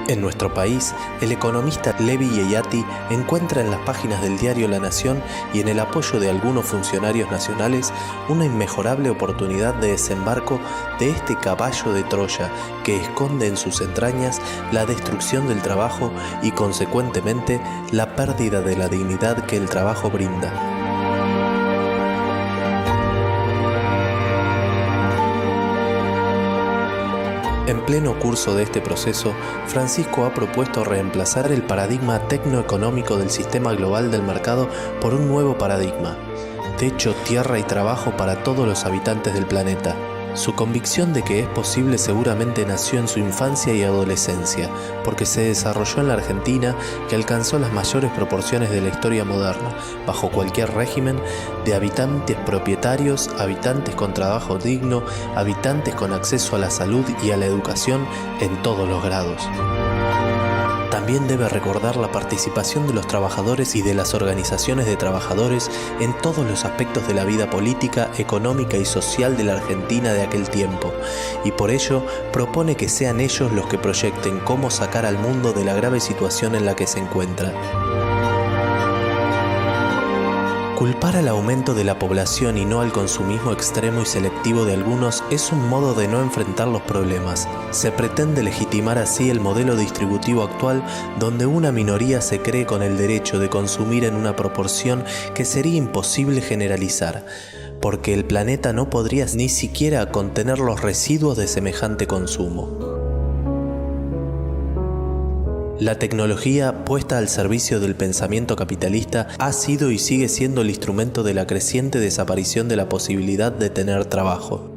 En nuestro país, el economista Levi Yeyati encuentra en las páginas del diario La Nación y en el apoyo de algunos funcionarios nacionales una inmejorable oportunidad de desembarco de este caballo de Troya que esconde en sus entrañas la destrucción del trabajo y, consecuentemente, la pérdida de la dignidad que el trabajo brinda. En pleno curso de este proceso, Francisco ha propuesto reemplazar el paradigma tecnoeconómico del sistema global del mercado por un nuevo paradigma: techo, tierra y trabajo para todos los habitantes del planeta. Su convicción de que es posible seguramente nació en su infancia y adolescencia, porque se desarrolló en la Argentina, que alcanzó las mayores proporciones de la historia moderna, bajo cualquier régimen, de habitantes propietarios, habitantes con trabajo digno, habitantes con acceso a la salud y a la educación en todos los grados. También debe recordar la participación de los trabajadores y de las organizaciones de trabajadores en todos los aspectos de la vida política, económica y social de la Argentina de aquel tiempo, y por ello propone que sean ellos los que proyecten cómo sacar al mundo de la grave situación en la que se encuentra. Culpar al aumento de la población y no al consumismo extremo y selectivo de algunos es un modo de no enfrentar los problemas. Se pretende legitimar así el modelo distributivo actual, donde una minoría se cree con el derecho de consumir en una proporción que sería imposible generalizar, porque el planeta no podría ni siquiera contener los residuos de semejante consumo. La tecnología puesta al servicio del pensamiento capitalista ha sido y sigue siendo el instrumento de la creciente desaparición de la posibilidad de tener trabajo.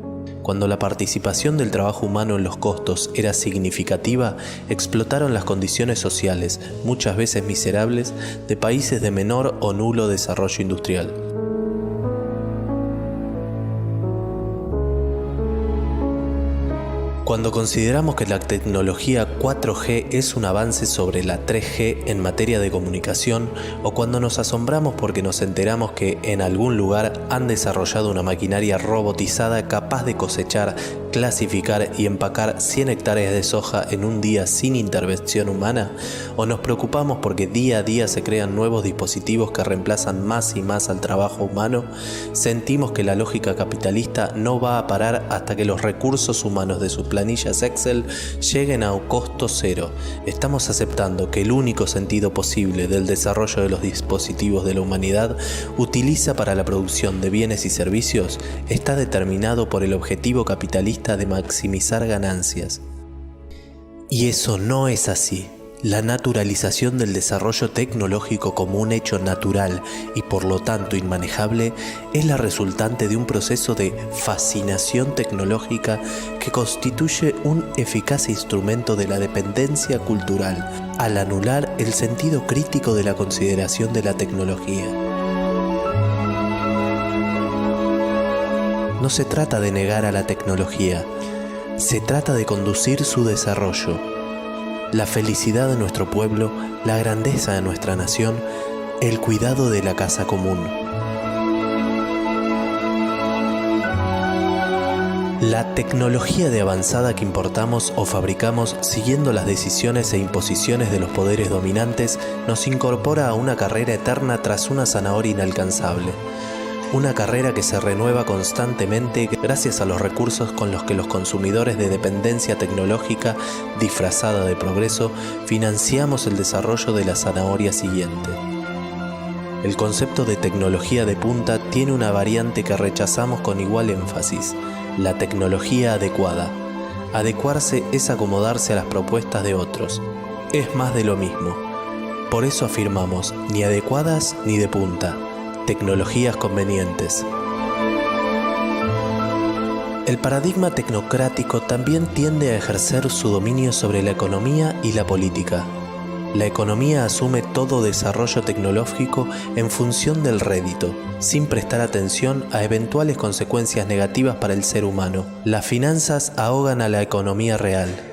Cuando la participación del trabajo humano en los costos era significativa, explotaron las condiciones sociales, muchas veces miserables, de países de menor o nulo desarrollo industrial. Cuando consideramos que la tecnología 4G es un avance sobre la 3G en materia de comunicación, o cuando nos asombramos porque nos enteramos que en algún lugar han desarrollado una maquinaria robotizada capaz de cosechar, clasificar y empacar 100 hectáreas de soja en un día sin intervención humana, o nos preocupamos porque día a día se crean nuevos dispositivos que reemplazan más y más al trabajo humano, sentimos que la lógica capitalista no va a parar hasta que los recursos humanos de sus planillas Excel lleguen a un costo cero. Estamos aceptando que el único sentido posible del desarrollo de los dispositivos de la humanidad utiliza para la producción de bienes y servicios está determinado por el objetivo capitalista de maximizar ganancias. Y eso no es así. La naturalización del desarrollo tecnológico como un hecho natural y por lo tanto inmanejable es la resultante de un proceso de fascinación tecnológica que constituye un eficaz instrumento de la dependencia cultural, al anular el sentido crítico de la consideración de la tecnología. No se trata de negar a la tecnología, se trata de conducir su desarrollo. La felicidad de nuestro pueblo, la grandeza de nuestra nación, el cuidado de la casa común. La tecnología de avanzada que importamos o fabricamos siguiendo las decisiones e imposiciones de los poderes dominantes nos incorpora a una carrera eterna tras una zanahoria inalcanzable. Una carrera que se renueva constantemente gracias a los recursos con los que los consumidores de dependencia tecnológica disfrazada de progreso financiamos el desarrollo de la zanahoria siguiente. El concepto de tecnología de punta tiene una variante que rechazamos con igual énfasis: la tecnología adecuada. Adecuarse es acomodarse a las propuestas de otros. Es más de lo mismo. Por eso afirmamos, ni adecuadas ni de punta. Tecnologías convenientes. El paradigma tecnocrático también tiende a ejercer su dominio sobre la economía y la política. La economía asume todo desarrollo tecnológico en función del rédito, sin prestar atención a eventuales consecuencias negativas para el ser humano. Las finanzas ahogan a la economía real.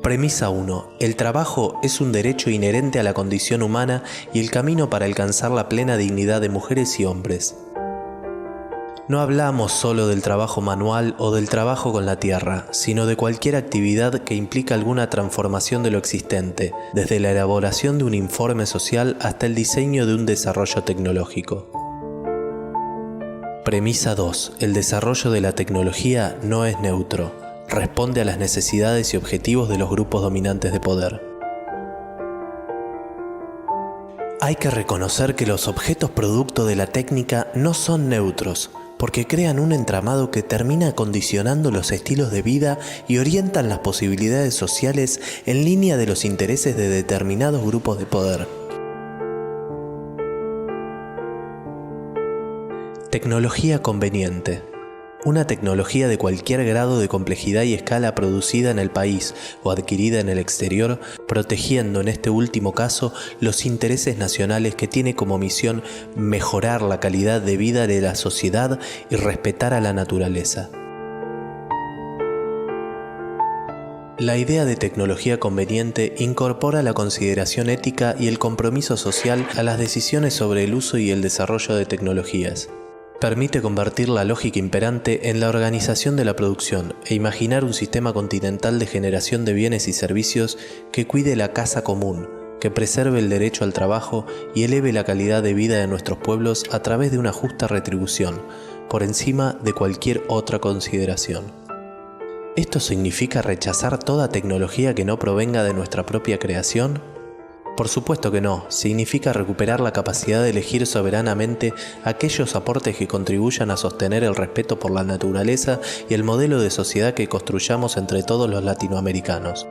Premisa 1. El trabajo es un derecho inherente a la condición humana y el camino para alcanzar la plena dignidad de mujeres y hombres. No hablamos solo del trabajo manual o del trabajo con la tierra, sino de cualquier actividad que implica alguna transformación de lo existente, desde la elaboración de un informe social hasta el diseño de un desarrollo tecnológico. Premisa 2. El desarrollo de la tecnología no es neutro. Responde a las necesidades y objetivos de los grupos dominantes de poder. Hay que reconocer que los objetos producto de la técnica no son neutros, porque crean un entramado que termina condicionando los estilos de vida y orientan las posibilidades sociales en línea de los intereses de determinados grupos de poder. Tecnología conveniente. Una tecnología de cualquier grado de complejidad y escala producida en el país o adquirida en el exterior, protegiendo en este último caso los intereses nacionales, que tiene como misión mejorar la calidad de vida de la sociedad y respetar a la naturaleza. La idea de tecnología conveniente incorpora la consideración ética y el compromiso social a las decisiones sobre el uso y el desarrollo de tecnologías. Permite convertir la lógica imperante en la organización de la producción e imaginar un sistema continental de generación de bienes y servicios que cuide la casa común, que preserve el derecho al trabajo y eleve la calidad de vida de nuestros pueblos a través de una justa retribución, por encima de cualquier otra consideración. ¿Esto significa rechazar toda tecnología que no provenga de nuestra propia creación? Por supuesto que no. Significa recuperar la capacidad de elegir soberanamente aquellos aportes que contribuyan a sostener el respeto por la naturaleza y el modelo de sociedad que construyamos entre todos los latinoamericanos.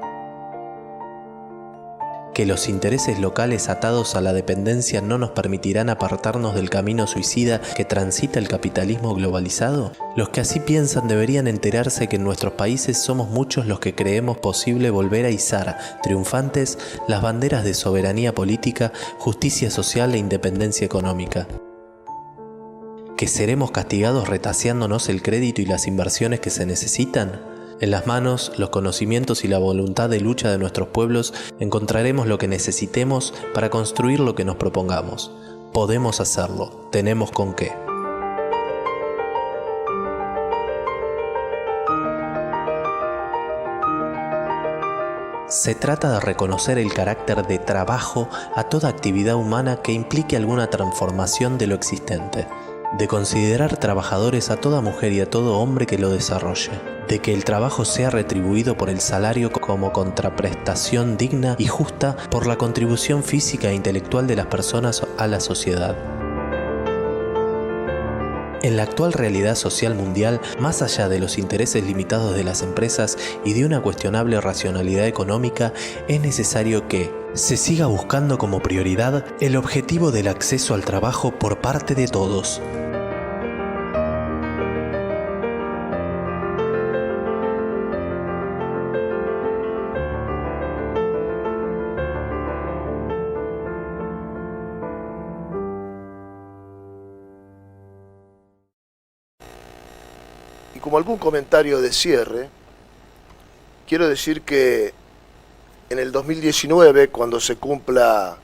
Que los intereses locales atados a la dependencia no nos permitirán apartarnos del camino suicida que transita el capitalismo globalizado. Los que así piensan deberían enterarse que en nuestros países somos muchos los que creemos posible volver a izar, triunfantes, las banderas de soberanía política, justicia social e independencia económica. ¿Que seremos castigados retaseándonos el crédito y las inversiones que se necesitan? En las manos, los conocimientos y la voluntad de lucha de nuestros pueblos encontraremos lo que necesitemos para construir lo que nos propongamos. Podemos hacerlo, tenemos con qué. Se trata de reconocer el carácter de trabajo a toda actividad humana que implique alguna transformación de lo existente, de considerar trabajadores a toda mujer y a todo hombre que lo desarrolle, de que el trabajo sea retribuido por el salario como contraprestación digna y justa por la contribución física e intelectual de las personas a la sociedad. En la actual realidad social mundial, más allá de los intereses limitados de las empresas y de una cuestionable racionalidad económica, es necesario que se siga buscando como prioridad el objetivo del acceso al trabajo por parte de todos. Y como algún comentario de cierre, quiero decir que en el 2019, cuando se cumpla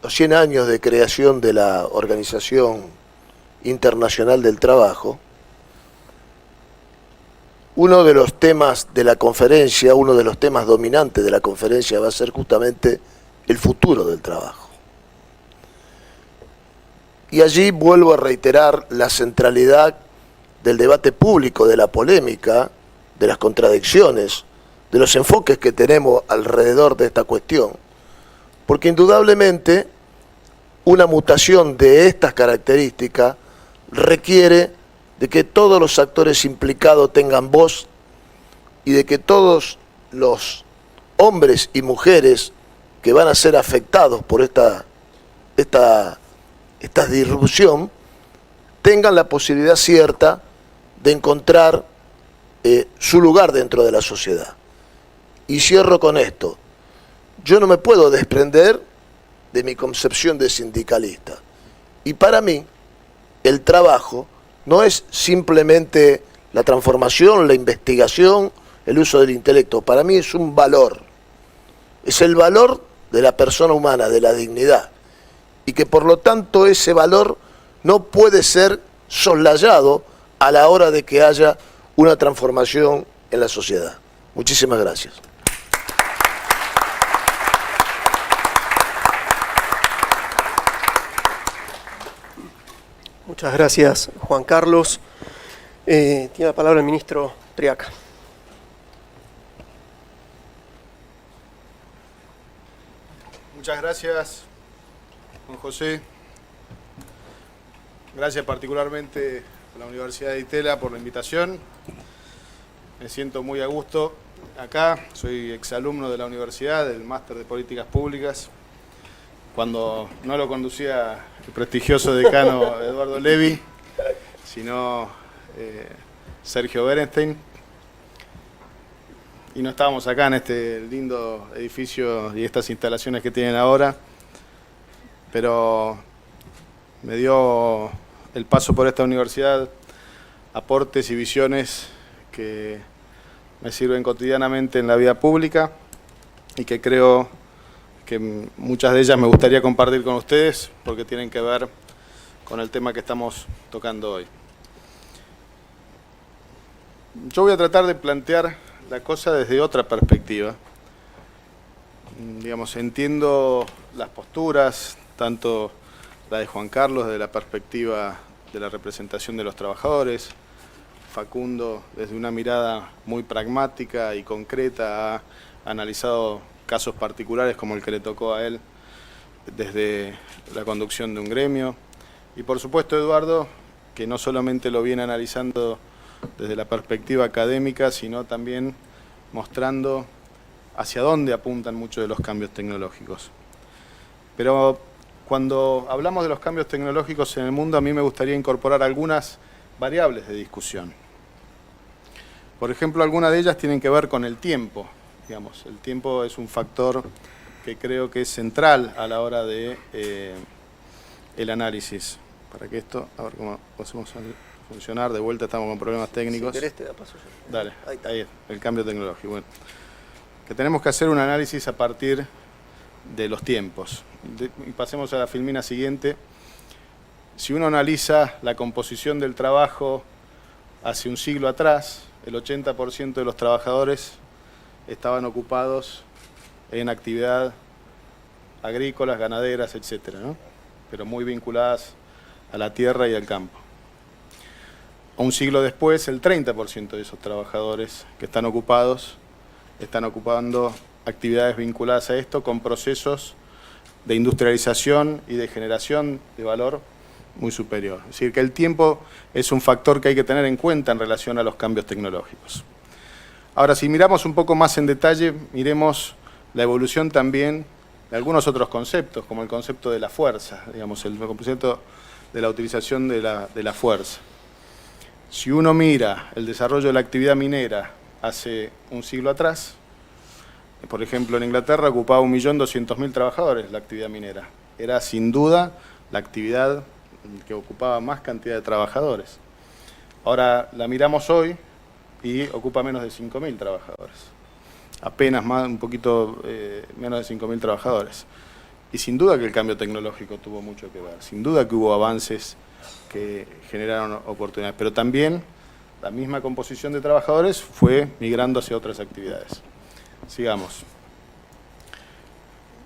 los 100 años de creación de la Organización Internacional del Trabajo, uno de los temas de la conferencia, uno de los temas dominantes de la conferencia va a ser justamente el futuro del trabajo. Y allí vuelvo a reiterar la centralidad del debate público, de la polémica, de las contradicciones, de los enfoques que tenemos alrededor de esta cuestión. Porque indudablemente una mutación de estas características requiere de que todos los actores implicados tengan voz y de que todos los hombres y mujeres que van a ser afectados por esta disrupción tengan la posibilidad cierta de encontrar su lugar dentro de la sociedad. Y cierro con esto. Yo no me puedo desprender de mi concepción de sindicalista. Y para mí, el trabajo no es simplemente la transformación, la investigación, el uso del intelecto. Para mí es un valor. Es el valor de la persona humana, de la dignidad. Y que por lo tanto ese valor no puede ser soslayado a la hora de que haya una transformación en la sociedad. Muchísimas gracias. Muchas gracias, Juan Carlos. Tiene la palabra el ministro Triaca. Muchas gracias, Juan José. Gracias particularmente a la Universidad de Itela por la invitación. Me siento muy a gusto acá. Soy exalumno de la universidad, del Máster de Políticas Públicas. Cuando no lo conducía el prestigioso decano Eduardo Levy, sino Sergio Berenstein. Y no estábamos acá en este lindo edificio y estas instalaciones que tienen ahora, pero me dio el paso por esta universidad aportes y visiones que me sirven cotidianamente en la vida pública y que creo que muchas de ellas me gustaría compartir con ustedes porque tienen que ver con el tema que estamos tocando hoy. Yo voy a tratar de plantear la cosa desde otra perspectiva. Digamos, entiendo las posturas, tanto la de Juan Carlos desde la perspectiva de la representación de los trabajadores, Facundo desde una mirada muy pragmática y concreta ha analizado casos particulares como el que le tocó a él desde la conducción de un gremio, y por supuesto Eduardo, que no solamente lo viene analizando desde la perspectiva académica, sino también mostrando hacia dónde apuntan muchos de los cambios tecnológicos. Pero cuando hablamos de los cambios tecnológicos en el mundo, a mí me gustaría incorporar algunas variables de discusión. Por ejemplo, algunas de ellas tienen que ver con el tiempo. Digamos, el tiempo es un factor que creo que es central a la hora de el análisis. Para que esto, a ver cómo hacemos funcionar, de vuelta estamos con problemas técnicos. Si querés te da paso yo. Dale, ahí, el cambio tecnológico. Bueno, que tenemos que hacer un análisis a partir de los tiempos. Y pasemos a la filmina siguiente. Si uno analiza la composición del trabajo hace un siglo atrás, el 80% de los trabajadores estaban ocupados en actividad agrícolas, ganaderas, etcétera, ¿no? Pero muy vinculadas a la tierra y al campo. Un siglo después, el 30% de esos trabajadores que están ocupados están ocupando actividades vinculadas a esto con procesos de industrialización y de generación de valor muy superior. Es decir, que el tiempo es un factor que hay que tener en cuenta en relación a los cambios tecnológicos. Ahora, si miramos un poco más en detalle, miremos la evolución también de algunos otros conceptos, como el concepto de la fuerza, digamos, el concepto de la utilización de la fuerza. Si uno mira el desarrollo de la actividad minera hace un siglo atrás, por ejemplo, en Inglaterra ocupaba 1.200.000 trabajadores la actividad minera. Era sin duda la actividad que ocupaba más cantidad de trabajadores. Ahora la miramos hoy y ocupa menos de 5.000 trabajadores. Apenas más, un poquito menos de 5.000 trabajadores. Y sin duda que el cambio tecnológico tuvo mucho que ver. Sin duda que hubo avances que generaron oportunidades. Pero también la misma composición de trabajadores fue migrando hacia otras actividades. Sigamos.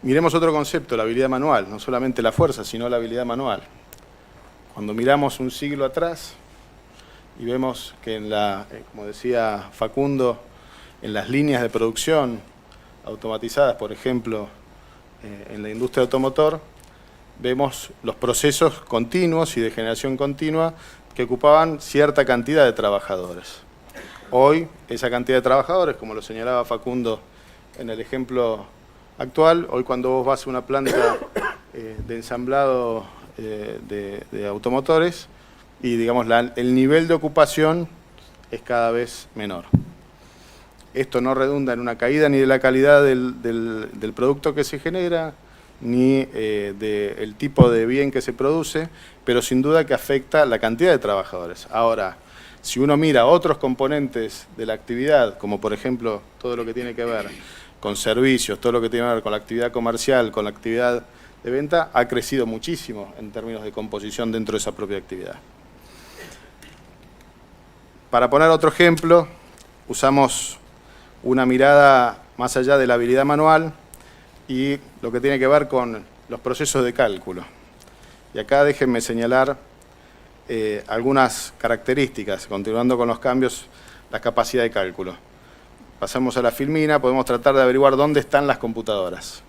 Miremos otro concepto, la habilidad manual. No solamente la fuerza, sino la habilidad manual. Cuando miramos un siglo atrás y vemos que en como decía Facundo, en las líneas de producción automatizadas, por ejemplo, en la industria automotor, vemos los procesos continuos y de generación continua que ocupaban cierta cantidad de trabajadores. Hoy, esa cantidad de trabajadores, como lo señalaba Facundo en el ejemplo actual, hoy cuando vos vas a una planta de ensamblado de automotores y digamos el nivel de ocupación es cada vez menor. Esto no redunda en una caída ni de la calidad del producto que se genera, ni del tipo de bien que se produce, pero sin duda que afecta la cantidad de trabajadores. Ahora, si uno mira otros componentes de la actividad, como por ejemplo todo lo que tiene que ver con servicios, todo lo que tiene que ver con la actividad comercial, con la actividad de venta, ha crecido muchísimo en términos de composición dentro de esa propia actividad. Para poner otro ejemplo, usamos una mirada más allá de la habilidad manual y lo que tiene que ver con los procesos de cálculo. Y acá déjenme señalar algunas características, continuando con los cambios, la capacidad de cálculo. Pasamos a la filmina, podemos tratar de averiguar dónde están las computadoras.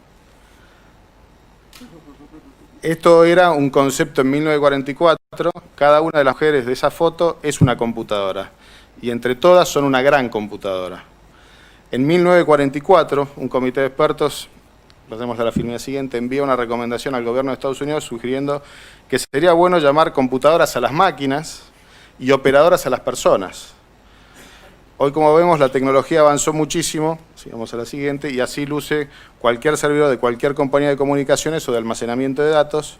Esto era un concepto en 1944, cada una de las mujeres de esa foto es una computadora, y entre todas son una gran computadora. En 1944, un comité de expertos, pasemos a la filmina siguiente, envía una recomendación al gobierno de Estados Unidos sugiriendo que sería bueno llamar computadoras a las máquinas y operadoras a las personas. Hoy, como vemos, la tecnología avanzó muchísimo, sigamos a la siguiente, y así luce cualquier servidor de cualquier compañía de comunicaciones o de almacenamiento de datos.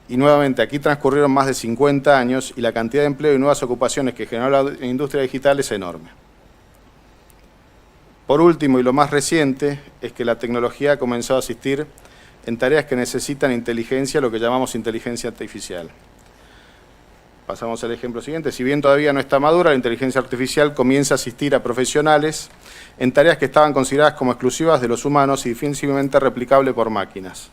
Y nuevamente, aquí transcurrieron más de 50 años y la cantidad de empleo y nuevas ocupaciones que generó la industria digital es enorme. Por último, y lo más reciente, es que la tecnología ha comenzado a asistir en tareas que necesitan inteligencia, lo que llamamos inteligencia artificial. Pasamos al ejemplo siguiente. Si bien todavía no está madura, la inteligencia artificial comienza a asistir a profesionales en tareas que estaban consideradas como exclusivas de los humanos y difícilmente replicable por máquinas.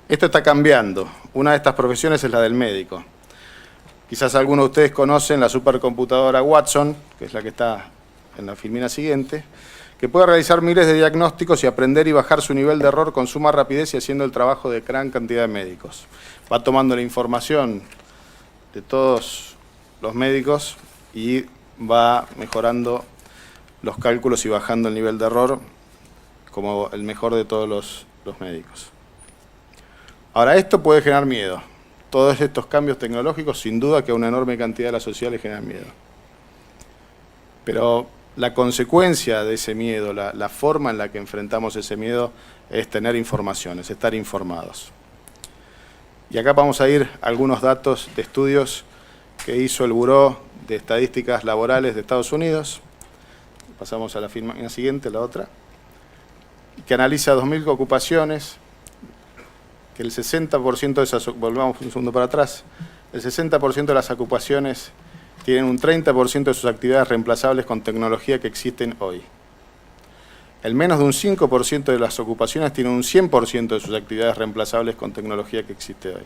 Esto está cambiando. Una de estas profesiones es la del médico. Quizás algunos de ustedes conocen la supercomputadora Watson, que es la que está en la filmina siguiente, que puede realizar miles de diagnósticos y aprender y bajar su nivel de error con suma rapidez y haciendo el trabajo de gran cantidad de médicos. Va tomando la información de todos los médicos y va mejorando los cálculos y bajando el nivel de error como el mejor de todos los médicos. Ahora, esto puede generar miedo. Todos estos cambios tecnológicos, sin duda que a una enorme cantidad de la sociedad le generan miedo. Pero la consecuencia de ese miedo, la forma en la que enfrentamos ese miedo es tener información, es estar informados. Y acá vamos a ir a algunos datos de estudios que hizo el Buró de Estadísticas Laborales de Estados Unidos. Pasamos a la filmina siguiente, la otra. Que analiza 2.000 ocupaciones, que el 60% de esas, volvamos un segundo para atrás, el 60% de las ocupaciones tienen un 30% de sus actividades reemplazables con tecnología que existen hoy. El menos de un 5% de las ocupaciones tienen un 100% de sus actividades reemplazables con tecnología que existe hoy.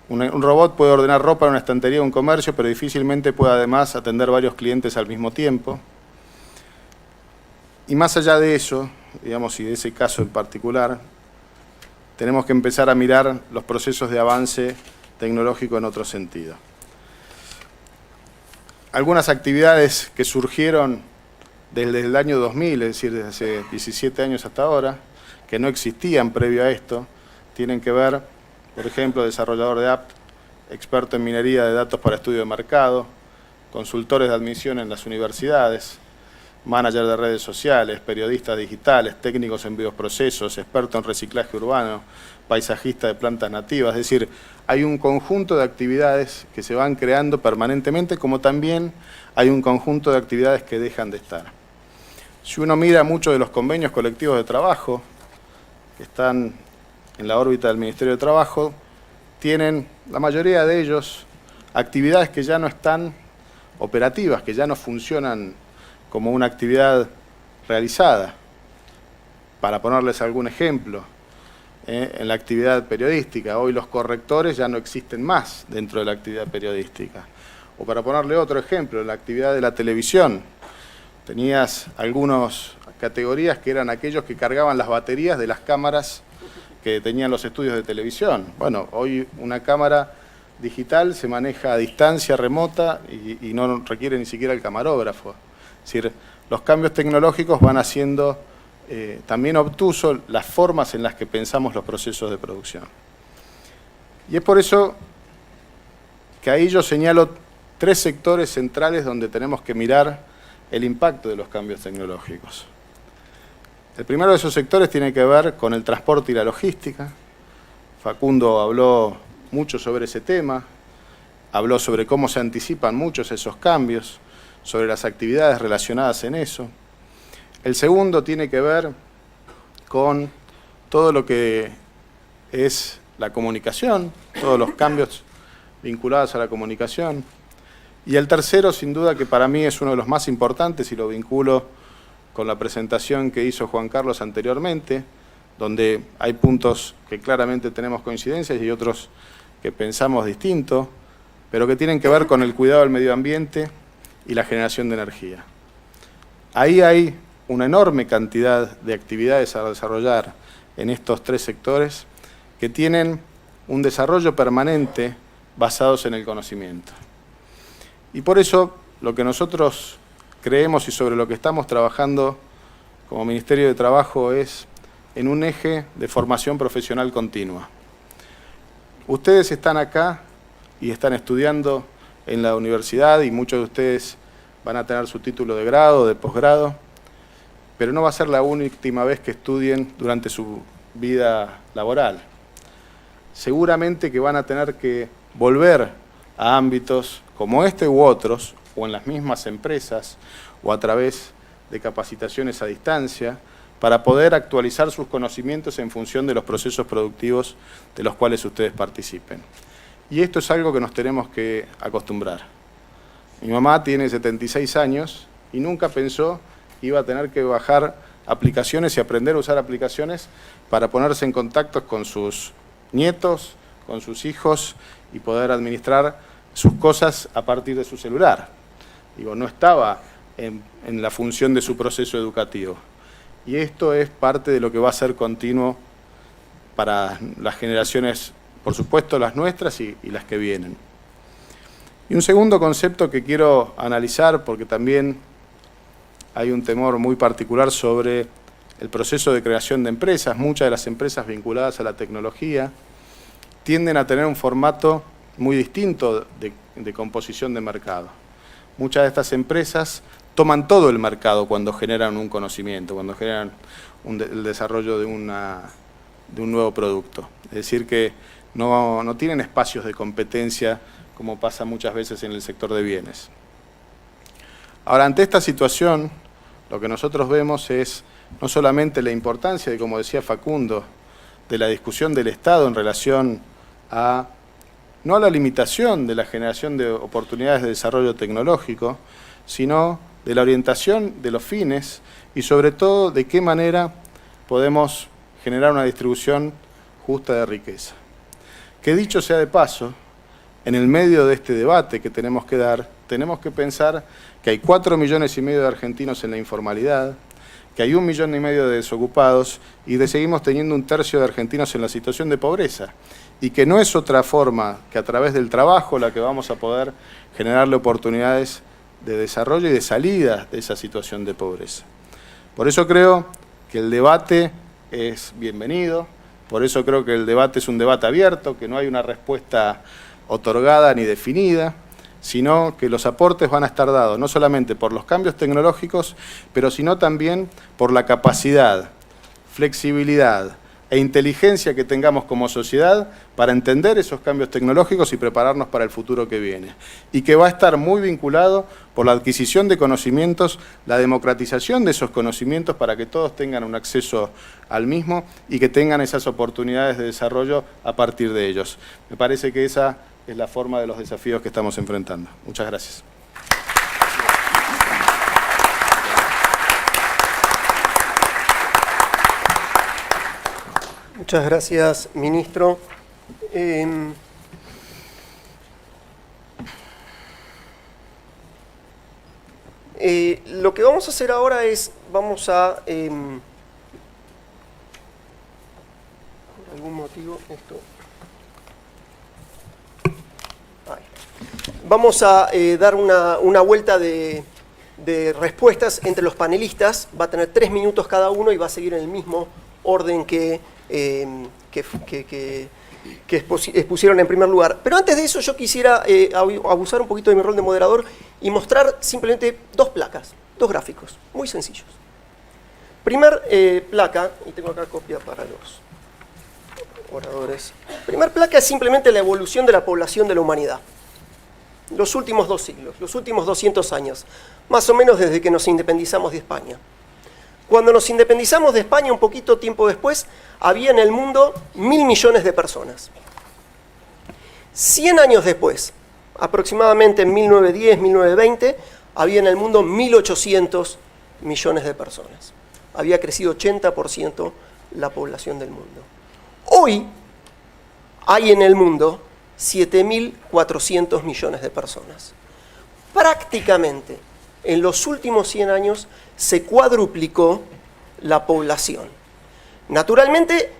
Un robot puede ordenar ropa en una estantería de un comercio, pero difícilmente puede además atender varios clientes al mismo tiempo. Y más allá de eso, digamos, y de ese caso en particular, tenemos que empezar a mirar los procesos de avance tecnológico en otro sentido. Algunas actividades que surgieron desde el año 2000, es decir, desde hace 17 años hasta ahora, que no existían previo a esto, tienen que ver, por ejemplo, desarrollador de app, experto en minería de datos para estudio de mercado, consultores de admisión en las universidades, manager de redes sociales, periodistas digitales, técnicos en bioprocesos, experto en reciclaje urbano, paisajista de plantas nativas. Es decir, hay un conjunto de actividades que se van creando permanentemente, como también hay un conjunto de actividades que dejan de estar. Si uno mira muchos de los convenios colectivos de trabajo que están en la órbita del Ministerio de Trabajo, tienen, la mayoría de ellos, actividades que ya no están operativas, que ya no funcionan como una actividad realizada. Para ponerles algún ejemplo, en la actividad periodística, hoy los correctores ya no existen más dentro de la actividad periodística. O para ponerle otro ejemplo, en la actividad de la televisión, tenías algunas categorías que eran aquellos que cargaban las baterías de las cámaras que tenían los estudios de televisión. Bueno, hoy una cámara digital se maneja a distancia remota y no requiere ni siquiera el camarógrafo. Es decir, los cambios tecnológicos van haciendo también obtuso las formas en las que pensamos los procesos de producción. Y es por eso que ahí yo señalo 3 sectores centrales donde tenemos que mirar el impacto de los cambios tecnológicos. El primero de esos sectores tiene que ver con el transporte y la logística. Facundo habló mucho sobre ese tema, habló sobre cómo se anticipan muchos esos cambios, sobre las actividades relacionadas en eso. El segundo tiene que ver con todo lo que es la comunicación, todos los cambios vinculados a la comunicación. Y el tercero, sin duda, que para mí es uno de los más importantes y lo vinculo con la presentación que hizo Juan Carlos anteriormente, donde hay puntos que claramente tenemos coincidencias y otros que pensamos distinto, pero que tienen que ver con el cuidado del medio ambiente y la generación de energía. Ahí hay una enorme cantidad de actividades a desarrollar en estos 3 sectores que tienen un desarrollo permanente basados en el conocimiento. Y por eso lo que nosotros creemos y sobre lo que estamos trabajando como Ministerio de Trabajo es en un eje de formación profesional continua. Ustedes están acá y están estudiando en la universidad y muchos de ustedes van a tener su título de grado, de posgrado, pero no va a ser la última vez que estudien durante su vida laboral. Seguramente que van a tener que volver a ámbitos como este u otros, o en las mismas empresas, o a través de capacitaciones a distancia, para poder actualizar sus conocimientos en función de los procesos productivos de los cuales ustedes participen. Y esto es algo que nos tenemos que acostumbrar. Mi mamá tiene 76 años y nunca pensó que iba a tener que bajar aplicaciones y aprender a usar aplicaciones para ponerse en contacto con sus nietos, con sus hijos y poder administrar sus cosas a partir de su celular. Digo, no estaba en la función de su proceso educativo. Y esto es parte de lo que va a ser continuo para las generaciones, por supuesto las nuestras y las que vienen. Y un segundo concepto que quiero analizar, porque también hay un temor muy particular sobre el proceso de creación de empresas. Muchas de las empresas vinculadas a la tecnología tienden a tener un formato muy distinto de composición de mercado. Muchas de estas empresas toman todo el mercado cuando generan un conocimiento, cuando generan el desarrollo de un nuevo producto. Es decir, que no tienen espacios de competencia como pasa muchas veces en el sector de bienes. Ahora, ante esta situación, lo que nosotros vemos es no solamente la importancia de, como decía Facundo, de la discusión del Estado en relación a, no a la limitación de la generación de oportunidades de desarrollo tecnológico, sino de la orientación de los fines y sobre todo de qué manera podemos generar una distribución justa de riqueza. Que dicho sea de paso, en el medio de este debate que tenemos que dar, tenemos que pensar que hay 4,5 millones de argentinos en la informalidad, que hay 1,5 millones de desocupados y seguimos teniendo 1/3 de argentinos en la situación de pobreza. Y que no es otra forma que a través del trabajo la que vamos a poder generarle oportunidades de desarrollo y de salida de esa situación de pobreza. Por eso creo que el debate es bienvenido, por eso creo que el debate es un debate abierto, que no hay una respuesta otorgada ni definida, sino que los aportes van a estar dados no solamente por los cambios tecnológicos, pero sino también por la capacidad, flexibilidad e inteligencia que tengamos como sociedad para entender esos cambios tecnológicos y prepararnos para el futuro que viene. Y que va a estar muy vinculado por la adquisición de conocimientos, la democratización de esos conocimientos para que todos tengan un acceso al mismo y que tengan esas oportunidades de desarrollo a partir de ellos. Me parece que esa es la forma de los desafíos que estamos enfrentando. Muchas gracias. Muchas gracias, ministro. Lo que vamos a hacer ahora es, vamos a, por algún motivo, esto... Vamos a dar una vuelta de respuestas entre los panelistas. Va a tener 3 minutos cada uno y va a seguir en el mismo orden que expusieron en primer lugar. Pero antes de eso yo quisiera abusar un poquito de mi rol de moderador y mostrar simplemente 2 placas, 2 gráficos, muy sencillos. Primer placa, y tengo acá copia para los oradores. Primer placa es simplemente la evolución de la población de la humanidad. Los últimos 2 siglos, los últimos 200 años, más o menos desde que nos independizamos de España. Cuando nos independizamos de España, un poquito tiempo después, había en el mundo 1.000 millones de personas. 100 años después, aproximadamente en 1910, 1920, había en el mundo 1.800 millones de personas. Había crecido 80% la población del mundo. Hoy hay en el mundo 7.400 millones de personas. Prácticamente en los últimos 100 años se cuadruplicó la población. Naturalmente,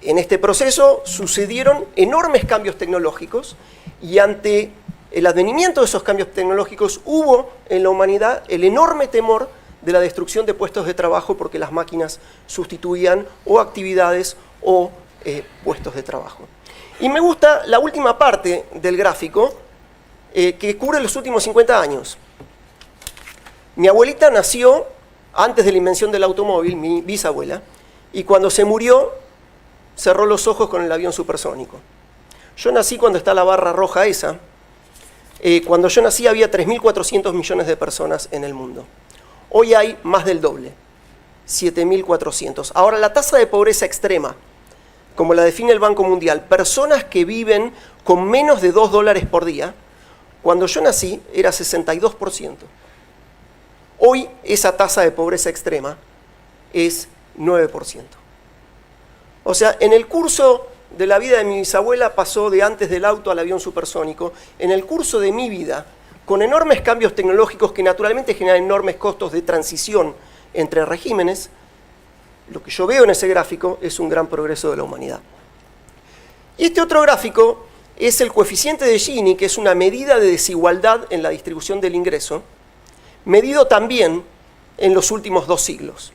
en este proceso sucedieron enormes cambios tecnológicos y ante el advenimiento de esos cambios tecnológicos hubo en la humanidad el enorme temor de la destrucción de puestos de trabajo porque las máquinas sustituían o actividades o puestos de trabajo. Y me gusta la última parte del gráfico que cubre los últimos 50 años. Mi abuelita nació antes de la invención del automóvil, mi bisabuela, y cuando se murió cerró los ojos con el avión supersónico. Yo nací cuando está la barra roja esa. Cuando yo nací había 3.400 millones de personas en el mundo. Hoy hay más del doble, 7.400. Ahora, la tasa de pobreza extrema, como la define el Banco Mundial, personas que viven con menos de $2 por día, cuando yo nací era 62%. Hoy esa tasa de pobreza extrema es 9%. O sea, en el curso de la vida de mi bisabuela pasó de antes del auto al avión supersónico. En el curso de mi vida, con enormes cambios tecnológicos que naturalmente generan enormes costos de transición entre regímenes, lo que yo veo en ese gráfico es un gran progreso de la humanidad. Y este otro gráfico es el coeficiente de Gini, que es una medida de desigualdad en la distribución del ingreso, medido también en los últimos 2 siglos.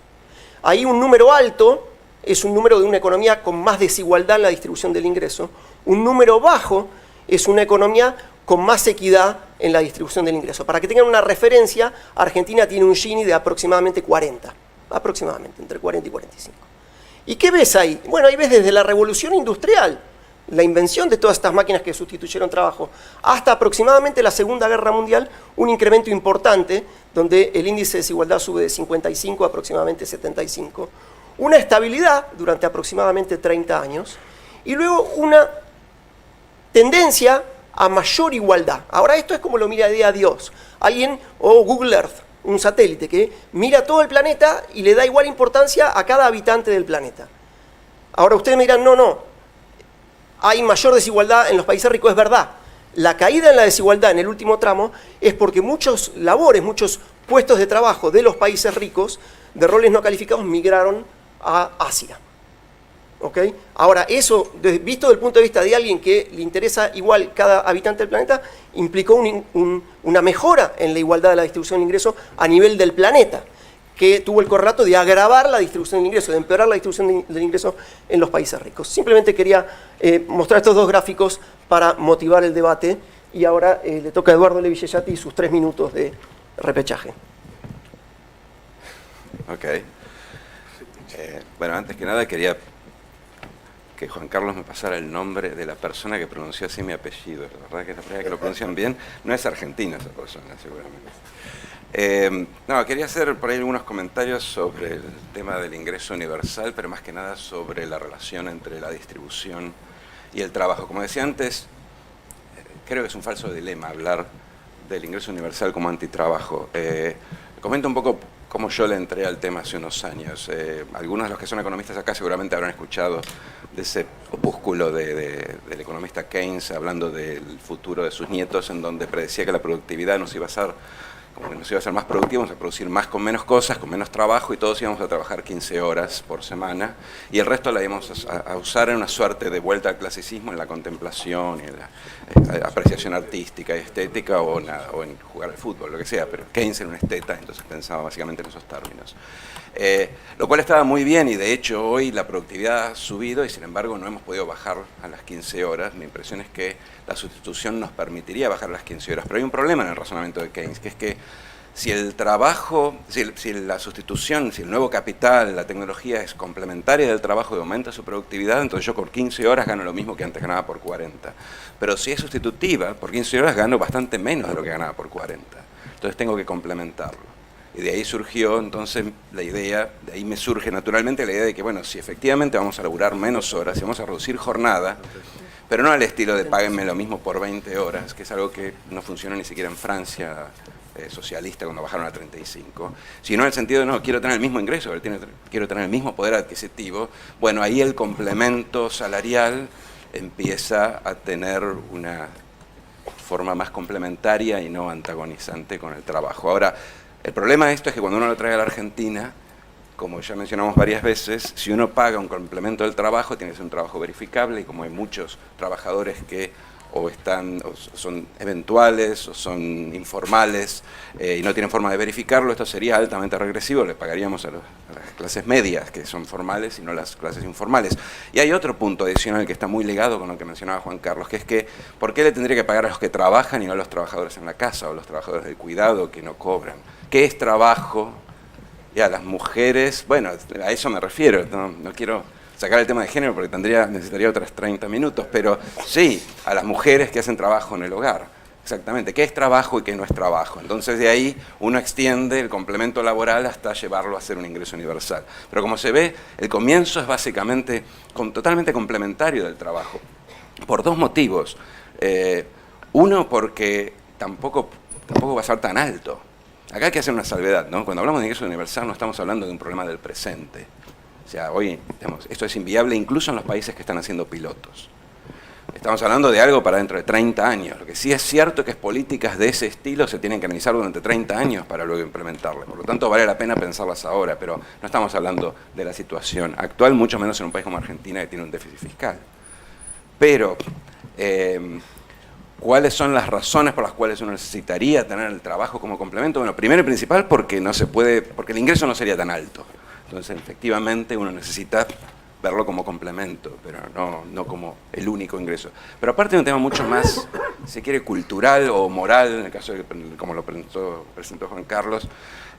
Ahí un número alto es un número de una economía con más desigualdad en la distribución del ingreso. Un número bajo es una economía con más equidad en la distribución del ingreso. Para que tengan una referencia, Argentina tiene un Gini de aproximadamente 40. Aproximadamente, entre 40 y 45. ¿Y qué ves ahí? Bueno, ahí ves desde la revolución industrial, la invención de todas estas máquinas que sustituyeron trabajo, hasta aproximadamente la Segunda Guerra Mundial, un incremento importante, donde el índice de desigualdad sube de 55 a aproximadamente 75, una estabilidad durante aproximadamente 30 años, y luego una tendencia a mayor igualdad. Ahora esto es como lo miraría Dios. Alguien, o Google Earth, un satélite que mira todo el planeta y le da igual importancia a cada habitante del planeta. Ahora ustedes me dirán, no, hay mayor desigualdad en los países ricos, es verdad. La caída en la desigualdad en el último tramo es porque muchos labores, muchos puestos de trabajo de los países ricos de roles no calificados migraron a Asia. ¿Ok? Ahora, eso, visto desde el punto de vista de alguien que le interesa igual cada habitante del planeta, implicó una mejora en la igualdad de la distribución de ingresos a nivel del planeta, que tuvo el correlato de agravar la distribución de ingresos, de empeorar la distribución del ingreso en los países ricos. Simplemente quería mostrar estos dos gráficos para motivar el debate, y ahora le toca a Eduardo Levy-Yeyati y sus 3 minutos de repechaje. Ok. Bueno, antes que nada quería que Juan Carlos me pasara el nombre de la persona que pronunció así mi apellido. La verdad que es la primera vez que lo pronuncian bien. No es argentina esa persona, seguramente. No, quería hacer por ahí algunos comentarios sobre el tema del ingreso universal, pero más que nada sobre la relación entre la distribución y el trabajo. Como decía antes, creo que es un falso dilema hablar del ingreso universal como antitrabajo. Comento un poco cómo yo le entré al tema hace unos años. Algunos de los que son economistas acá seguramente habrán escuchado de ese opúsculo del economista Keynes hablando del futuro de sus nietos, en donde predecía que la productividad nos iba a ser, como que nos iba a ser más productivos, a producir más con menos cosas, con menos trabajo, y todos íbamos a trabajar 15 horas por semana, y el resto la íbamos a usar en una suerte de vuelta al clasicismo, en la contemplación, y en la apreciación artística y estética, o en jugar al fútbol, lo que sea, pero Keynes era un esteta, entonces pensaba básicamente en esos términos. Lo cual estaba muy bien, y de hecho hoy la productividad ha subido y sin embargo no hemos podido bajar a las 15 horas. Mi impresión es que la sustitución nos permitiría bajar a las 15 horas, pero hay un problema en el razonamiento de Keynes, que es que si el trabajo, si la sustitución, si el nuevo capital, la tecnología es complementaria del trabajo y aumenta su productividad, entonces yo por 15 horas gano lo mismo que antes ganaba por 40. Pero si es sustitutiva, por 15 horas gano bastante menos de lo que ganaba por 40. Entonces tengo que complementarlo. Y de ahí surgió entonces la idea, de ahí me surge naturalmente la idea de que, bueno, si efectivamente vamos a laburar menos horas, si vamos a reducir jornada, pero no al estilo de páguenme lo mismo por 20 horas, que es algo que no funciona ni siquiera en Francia socialista cuando bajaron a 35, sino en el sentido de, no, quiero tener el mismo ingreso, quiero tener el mismo poder adquisitivo. Bueno, ahí el complemento salarial empieza a tener una forma más complementaria y no antagonizante con el trabajo. Ahora, el problema de esto es que cuando uno lo trae a la Argentina, como ya mencionamos varias veces, si uno paga un complemento del trabajo, tiene que ser un trabajo verificable, y como hay muchos trabajadores que o son eventuales o son informales y no tienen forma de verificarlo, esto sería altamente regresivo, le pagaríamos a las clases medias, que son formales, y no las clases informales. Y hay otro punto adicional que está muy ligado con lo que mencionaba Juan Carlos, que es que, ¿por qué le tendría que pagar a los que trabajan y no a los trabajadores en la casa o los trabajadores del cuidado que no cobran? ¿Qué es trabajo? Y a las mujeres, bueno, a eso me refiero, no quiero sacar el tema de género porque necesitaría otros 30 minutos, pero sí, a las mujeres que hacen trabajo en el hogar, exactamente, qué es trabajo y qué no es trabajo. Entonces de ahí uno extiende el complemento laboral hasta llevarlo a ser un ingreso universal. Pero como se ve, el comienzo es básicamente totalmente complementario del trabajo, por dos motivos. Uno, porque tampoco va a ser tan alto. Acá hay que hacer una salvedad, ¿no? Cuando hablamos de ingreso universal no estamos hablando de un problema del presente. O sea, hoy esto es inviable incluso en los países que están haciendo pilotos. Estamos hablando de algo para dentro de 30 años. Lo que sí es cierto es que políticas de ese estilo se tienen que analizar durante 30 años para luego implementarlas. Por lo tanto, vale la pena pensarlas ahora, pero no estamos hablando de la situación actual, mucho menos en un país como Argentina que tiene un déficit fiscal. Pero, ¿cuáles son las razones por las cuales uno necesitaría tener el trabajo como complemento? Bueno, primero y principal porque porque el ingreso no sería tan alto. Entonces, efectivamente, uno necesita verlo como complemento, pero no como el único ingreso. Pero aparte de un tema mucho más, si quiere, cultural o moral, en el caso de como lo presentó Juan Carlos,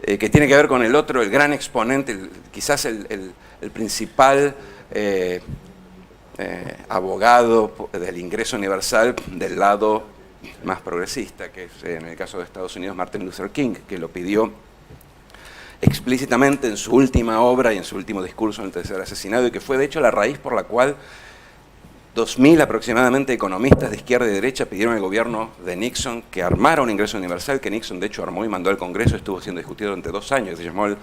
que tiene que ver con el otro, el gran exponente, quizás el principal abogado del ingreso universal del lado más progresista, que es en el caso de Estados Unidos Martin Luther King, que lo pidió explícitamente en su última obra y en su último discurso antes de ser asesinado, y que fue de hecho la raíz por la cual 2.000 aproximadamente economistas de izquierda y derecha pidieron al gobierno de Nixon que armara un ingreso universal, que Nixon de hecho armó y mandó al Congreso, estuvo siendo discutido durante 2 años, que se llamó el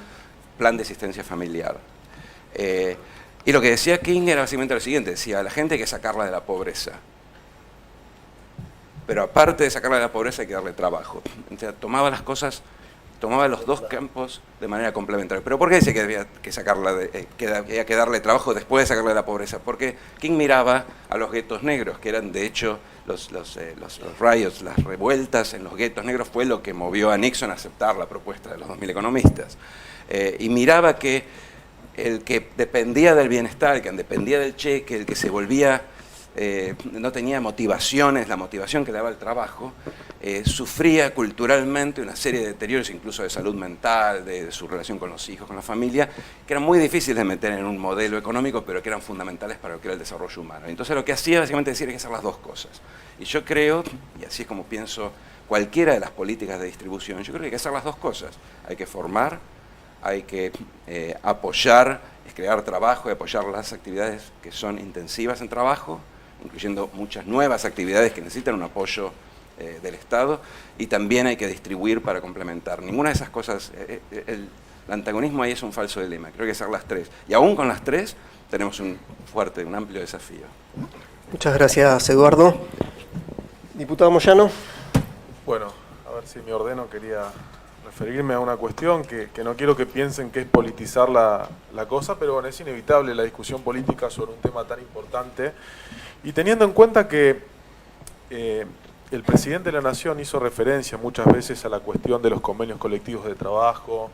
Plan de Asistencia Familiar. Y lo que decía King era básicamente lo siguiente, decía, a la gente hay que sacarla de la pobreza, pero aparte de sacarla de la pobreza hay que darle trabajo. O sea, tomaba las cosas tomaba los dos campos de manera complementaria. ¿Pero por qué decía que había que darle trabajo después de sacarle de la pobreza? Porque King miraba a los guetos negros, que eran de hecho los riots, las revueltas en los guetos negros, fue lo que movió a Nixon a aceptar la propuesta de los 2000 economistas. Y miraba que el que dependía del bienestar, el que dependía del cheque, el que se volvía, no tenía motivaciones, la motivación que le daba el trabajo, sufría culturalmente una serie de deterioros, incluso de salud mental, de su relación con los hijos, con la familia, que eran muy difíciles de meter en un modelo económico, pero que eran fundamentales para lo que era el desarrollo humano. Entonces lo que hacía básicamente decir hay que hacer las dos cosas. Y yo creo, y así es como pienso cualquiera de las políticas de distribución, yo creo que hay que hacer las dos cosas. Hay que formar, hay que apoyar, crear trabajo y apoyar las actividades que son intensivas en trabajo, incluyendo muchas nuevas actividades que necesitan un apoyo del Estado, y también hay que distribuir para complementar. Ninguna de esas cosas, el antagonismo ahí es un falso dilema, creo que hay que hacer las tres. Y aún con las tres tenemos un amplio desafío. Muchas gracias, Eduardo. Diputado Moyano. Bueno, a ver si me ordeno, quería referirme a una cuestión que no quiero que piensen que es politizar la cosa, pero bueno, es inevitable la discusión política sobre un tema tan importante. Y teniendo en cuenta que el presidente de la Nación hizo referencia muchas veces a la cuestión de los convenios colectivos de trabajo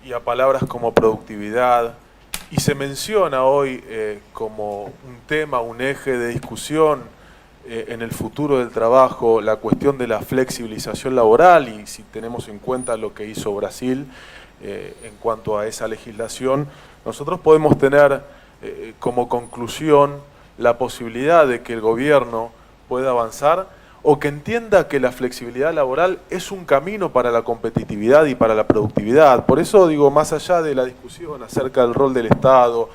y a palabras como productividad, y se menciona hoy como un tema, un eje de discusión en el futuro del trabajo, la cuestión de la flexibilización laboral, y si tenemos en cuenta lo que hizo Brasil en cuanto a esa legislación, nosotros podemos tener como conclusión la posibilidad de que el gobierno pueda avanzar o que entienda que la flexibilidad laboral es un camino para la competitividad y para la productividad. Por eso digo, más allá de la discusión acerca del rol del Estado,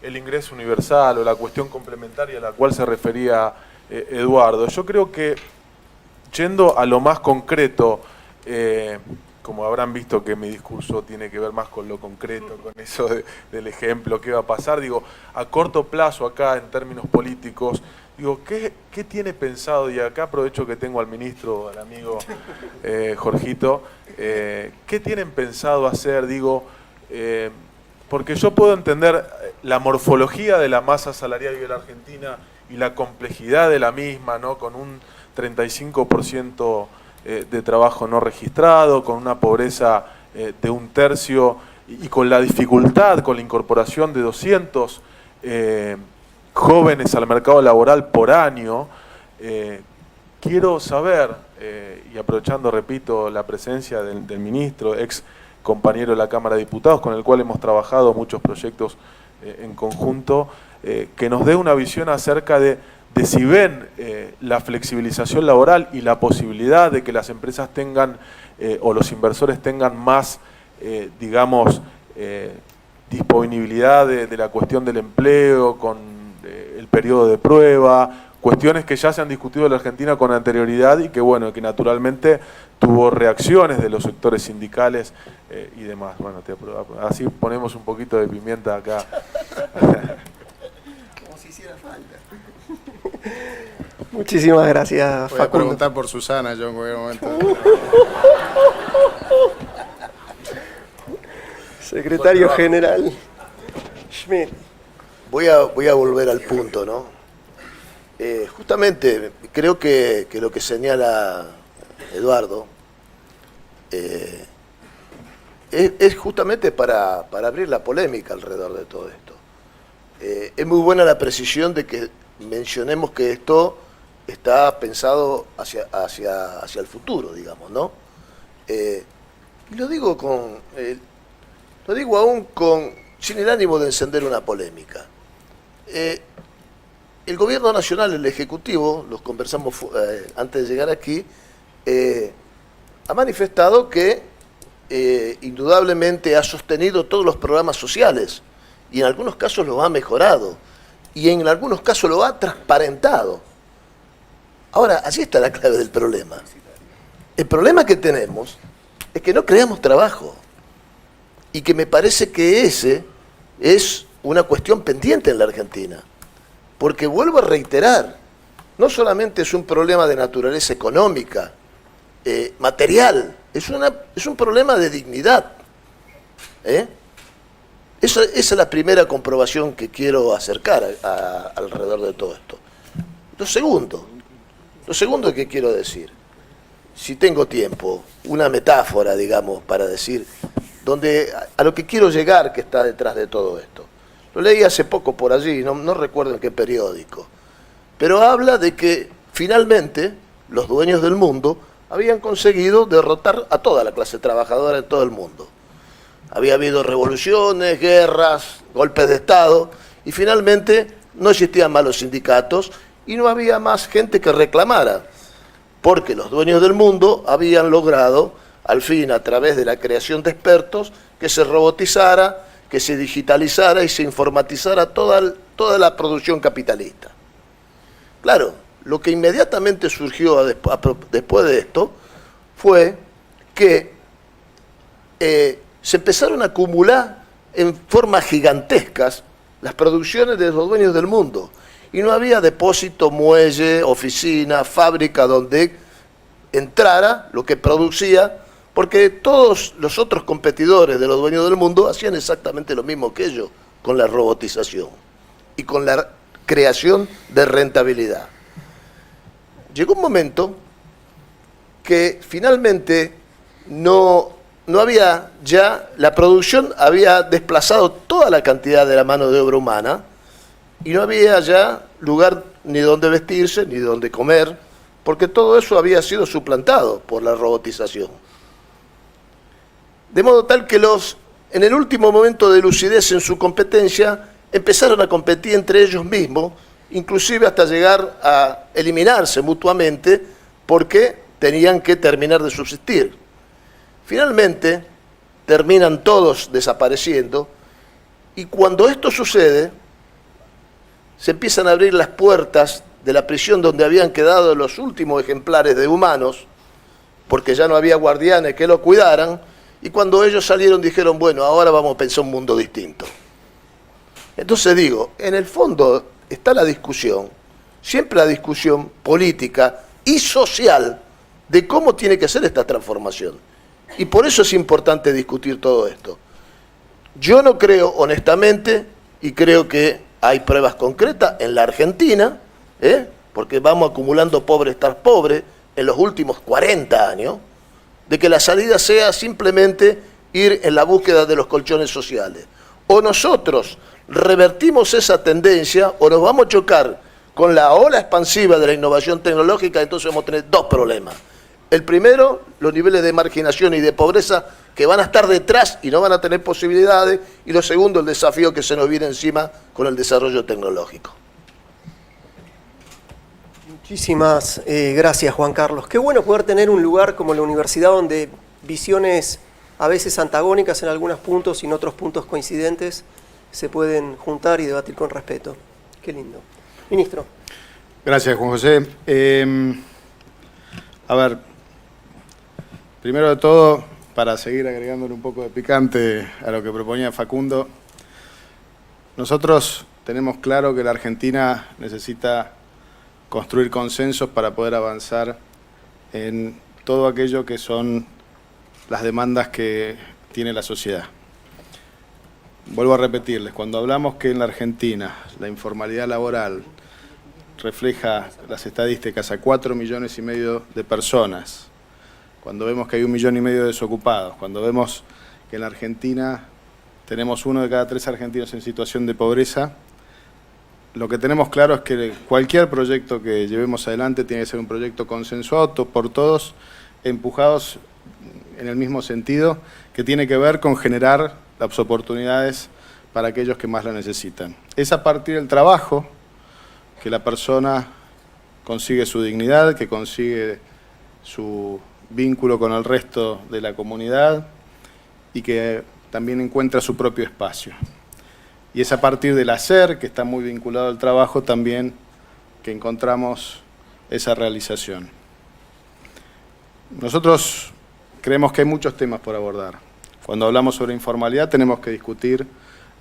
el ingreso universal o la cuestión complementaria a la cual se refería Eduardo, yo creo que yendo a lo más concreto, como habrán visto que mi discurso tiene que ver más con lo concreto, con eso del ejemplo, qué va a pasar, digo, a corto plazo acá en términos políticos, digo, ¿qué tiene pensado? Y acá aprovecho que tengo al ministro, al amigo Jorgito, ¿qué tienen pensado hacer? Digo, porque yo puedo entender la morfología de la masa salarial de la Argentina y la complejidad de la misma, ¿no? Con un 35% de trabajo no registrado, con una pobreza de 1/3 y con la dificultad, con la incorporación de 200 jóvenes al mercado laboral por año. Quiero saber, y aprovechando, repito, la presencia del ministro, ex compañero de la Cámara de Diputados, con el cual hemos trabajado muchos proyectos en conjunto, que nos dé una visión acerca de si ven la flexibilización laboral y la posibilidad de que las empresas tengan o los inversores tengan más, digamos, disponibilidad de la cuestión del empleo, con el periodo de prueba, cuestiones que ya se han discutido en la Argentina con anterioridad y que, bueno, que naturalmente tuvo reacciones de los sectores sindicales y demás. Bueno, así ponemos un poquito de pimienta acá. Como si hiciera falta. Muchísimas gracias, Voy Facundo. a preguntar por Susana yo en cualquier momento. Secretario General Schmidt. Voy a volver al punto, ¿no? Justamente creo que lo que señala Eduardo es justamente para abrir la polémica alrededor de todo esto. Es muy buena la precisión de que mencionemos que esto está pensado hacia el futuro, digamos, ¿no? Y lo digo aún sin el ánimo de encender una polémica. El Gobierno Nacional, el Ejecutivo, los conversamos antes de llegar aquí, ha manifestado que indudablemente ha sostenido todos los programas sociales y en algunos casos los ha mejorado y en algunos casos lo ha transparentado. Ahora, allí está la clave del problema. El problema que tenemos es que no creamos trabajo y que me parece que ese es una cuestión pendiente en la Argentina. Porque vuelvo a reiterar, no solamente es un problema de naturaleza económica, material, es un problema de dignidad. Esa es la primera comprobación que quiero acercar alrededor de todo esto. Lo segundo que quiero decir, si tengo tiempo, una metáfora, digamos, para decir a lo que quiero llegar que está detrás de todo esto. Lo leí hace poco por allí, no recuerdo en qué periódico, pero habla de que finalmente los dueños del mundo habían conseguido derrotar a toda la clase trabajadora de todo el mundo. Había habido revoluciones, guerras, golpes de Estado, y finalmente no existían más los sindicatos y no había más gente que reclamara, porque los dueños del mundo habían logrado, al fin, a través de la creación de expertos, que se robotizara, que se digitalizara y se informatizara toda la producción capitalista. Claro, lo que inmediatamente surgió después de esto fue que se empezaron a acumular en formas gigantescas las producciones de los dueños del mundo. Y no había depósito, muelle, oficina, fábrica donde entrara lo que producía, porque todos los otros competidores de los dueños del mundo hacían exactamente lo mismo que ellos con la robotización y con la creación de rentabilidad. Llegó un momento que finalmente no había ya, la producción había desplazado toda la cantidad de la mano de obra humana y no había ya lugar ni donde vestirse ni donde comer, porque todo eso había sido suplantado por la robotización. De modo tal que en el último momento de lucidez en su competencia, empezaron a competir entre ellos mismos, inclusive hasta llegar a eliminarse mutuamente, porque tenían que terminar de subsistir. Finalmente, terminan todos desapareciendo, y cuando esto sucede, se empiezan a abrir las puertas de la prisión donde habían quedado los últimos ejemplares de humanos, porque ya no había guardianes que lo cuidaran, y cuando ellos salieron dijeron, bueno, ahora vamos a pensar un mundo distinto. Entonces digo, en el fondo está la discusión, siempre la discusión política y social de cómo tiene que ser esta transformación. Y por eso es importante discutir todo esto. Yo no creo, honestamente, y creo que hay pruebas concretas en la Argentina, porque vamos acumulando pobre tras pobre en los últimos 40 años, de que la salida sea simplemente ir en la búsqueda de los colchones sociales. O nosotros revertimos esa tendencia o nos vamos a chocar con la ola expansiva de la innovación tecnológica, entonces vamos a tener dos problemas. El primero, los niveles de marginación y de pobreza que van a estar detrás y no van a tener posibilidades. Y lo segundo, el desafío que se nos viene encima con el desarrollo tecnológico. Muchísimas gracias, Juan Carlos. Qué bueno poder tener un lugar como la universidad donde visiones a veces antagónicas en algunos puntos y en otros puntos coincidentes se pueden juntar y debatir con respeto. Qué lindo. Ministro. Gracias, Juan José. A ver, primero de todo, para seguir agregándole un poco de picante a lo que proponía Facundo, nosotros tenemos claro que la Argentina necesita construir consensos para poder avanzar en todo aquello que son las demandas que tiene la sociedad. Vuelvo a repetirles, cuando hablamos que en la Argentina la informalidad laboral refleja las estadísticas a 4,5 millones de personas, cuando vemos que hay 1,5 millones de desocupados, cuando vemos que en la Argentina tenemos 1 de cada 3 argentinos en situación de pobreza, lo que tenemos claro es que cualquier proyecto que llevemos adelante tiene que ser un proyecto consensuado por todos, empujados en el mismo sentido, que tiene que ver con generar las oportunidades para aquellos que más lo necesitan. Es a partir del trabajo que la persona consigue su dignidad, que consigue su vínculo con el resto de la comunidad y que también encuentra su propio espacio. Y es a partir del hacer, que está muy vinculado al trabajo, también que encontramos esa realización. Nosotros creemos que hay muchos temas por abordar. Cuando hablamos sobre informalidad tenemos que discutir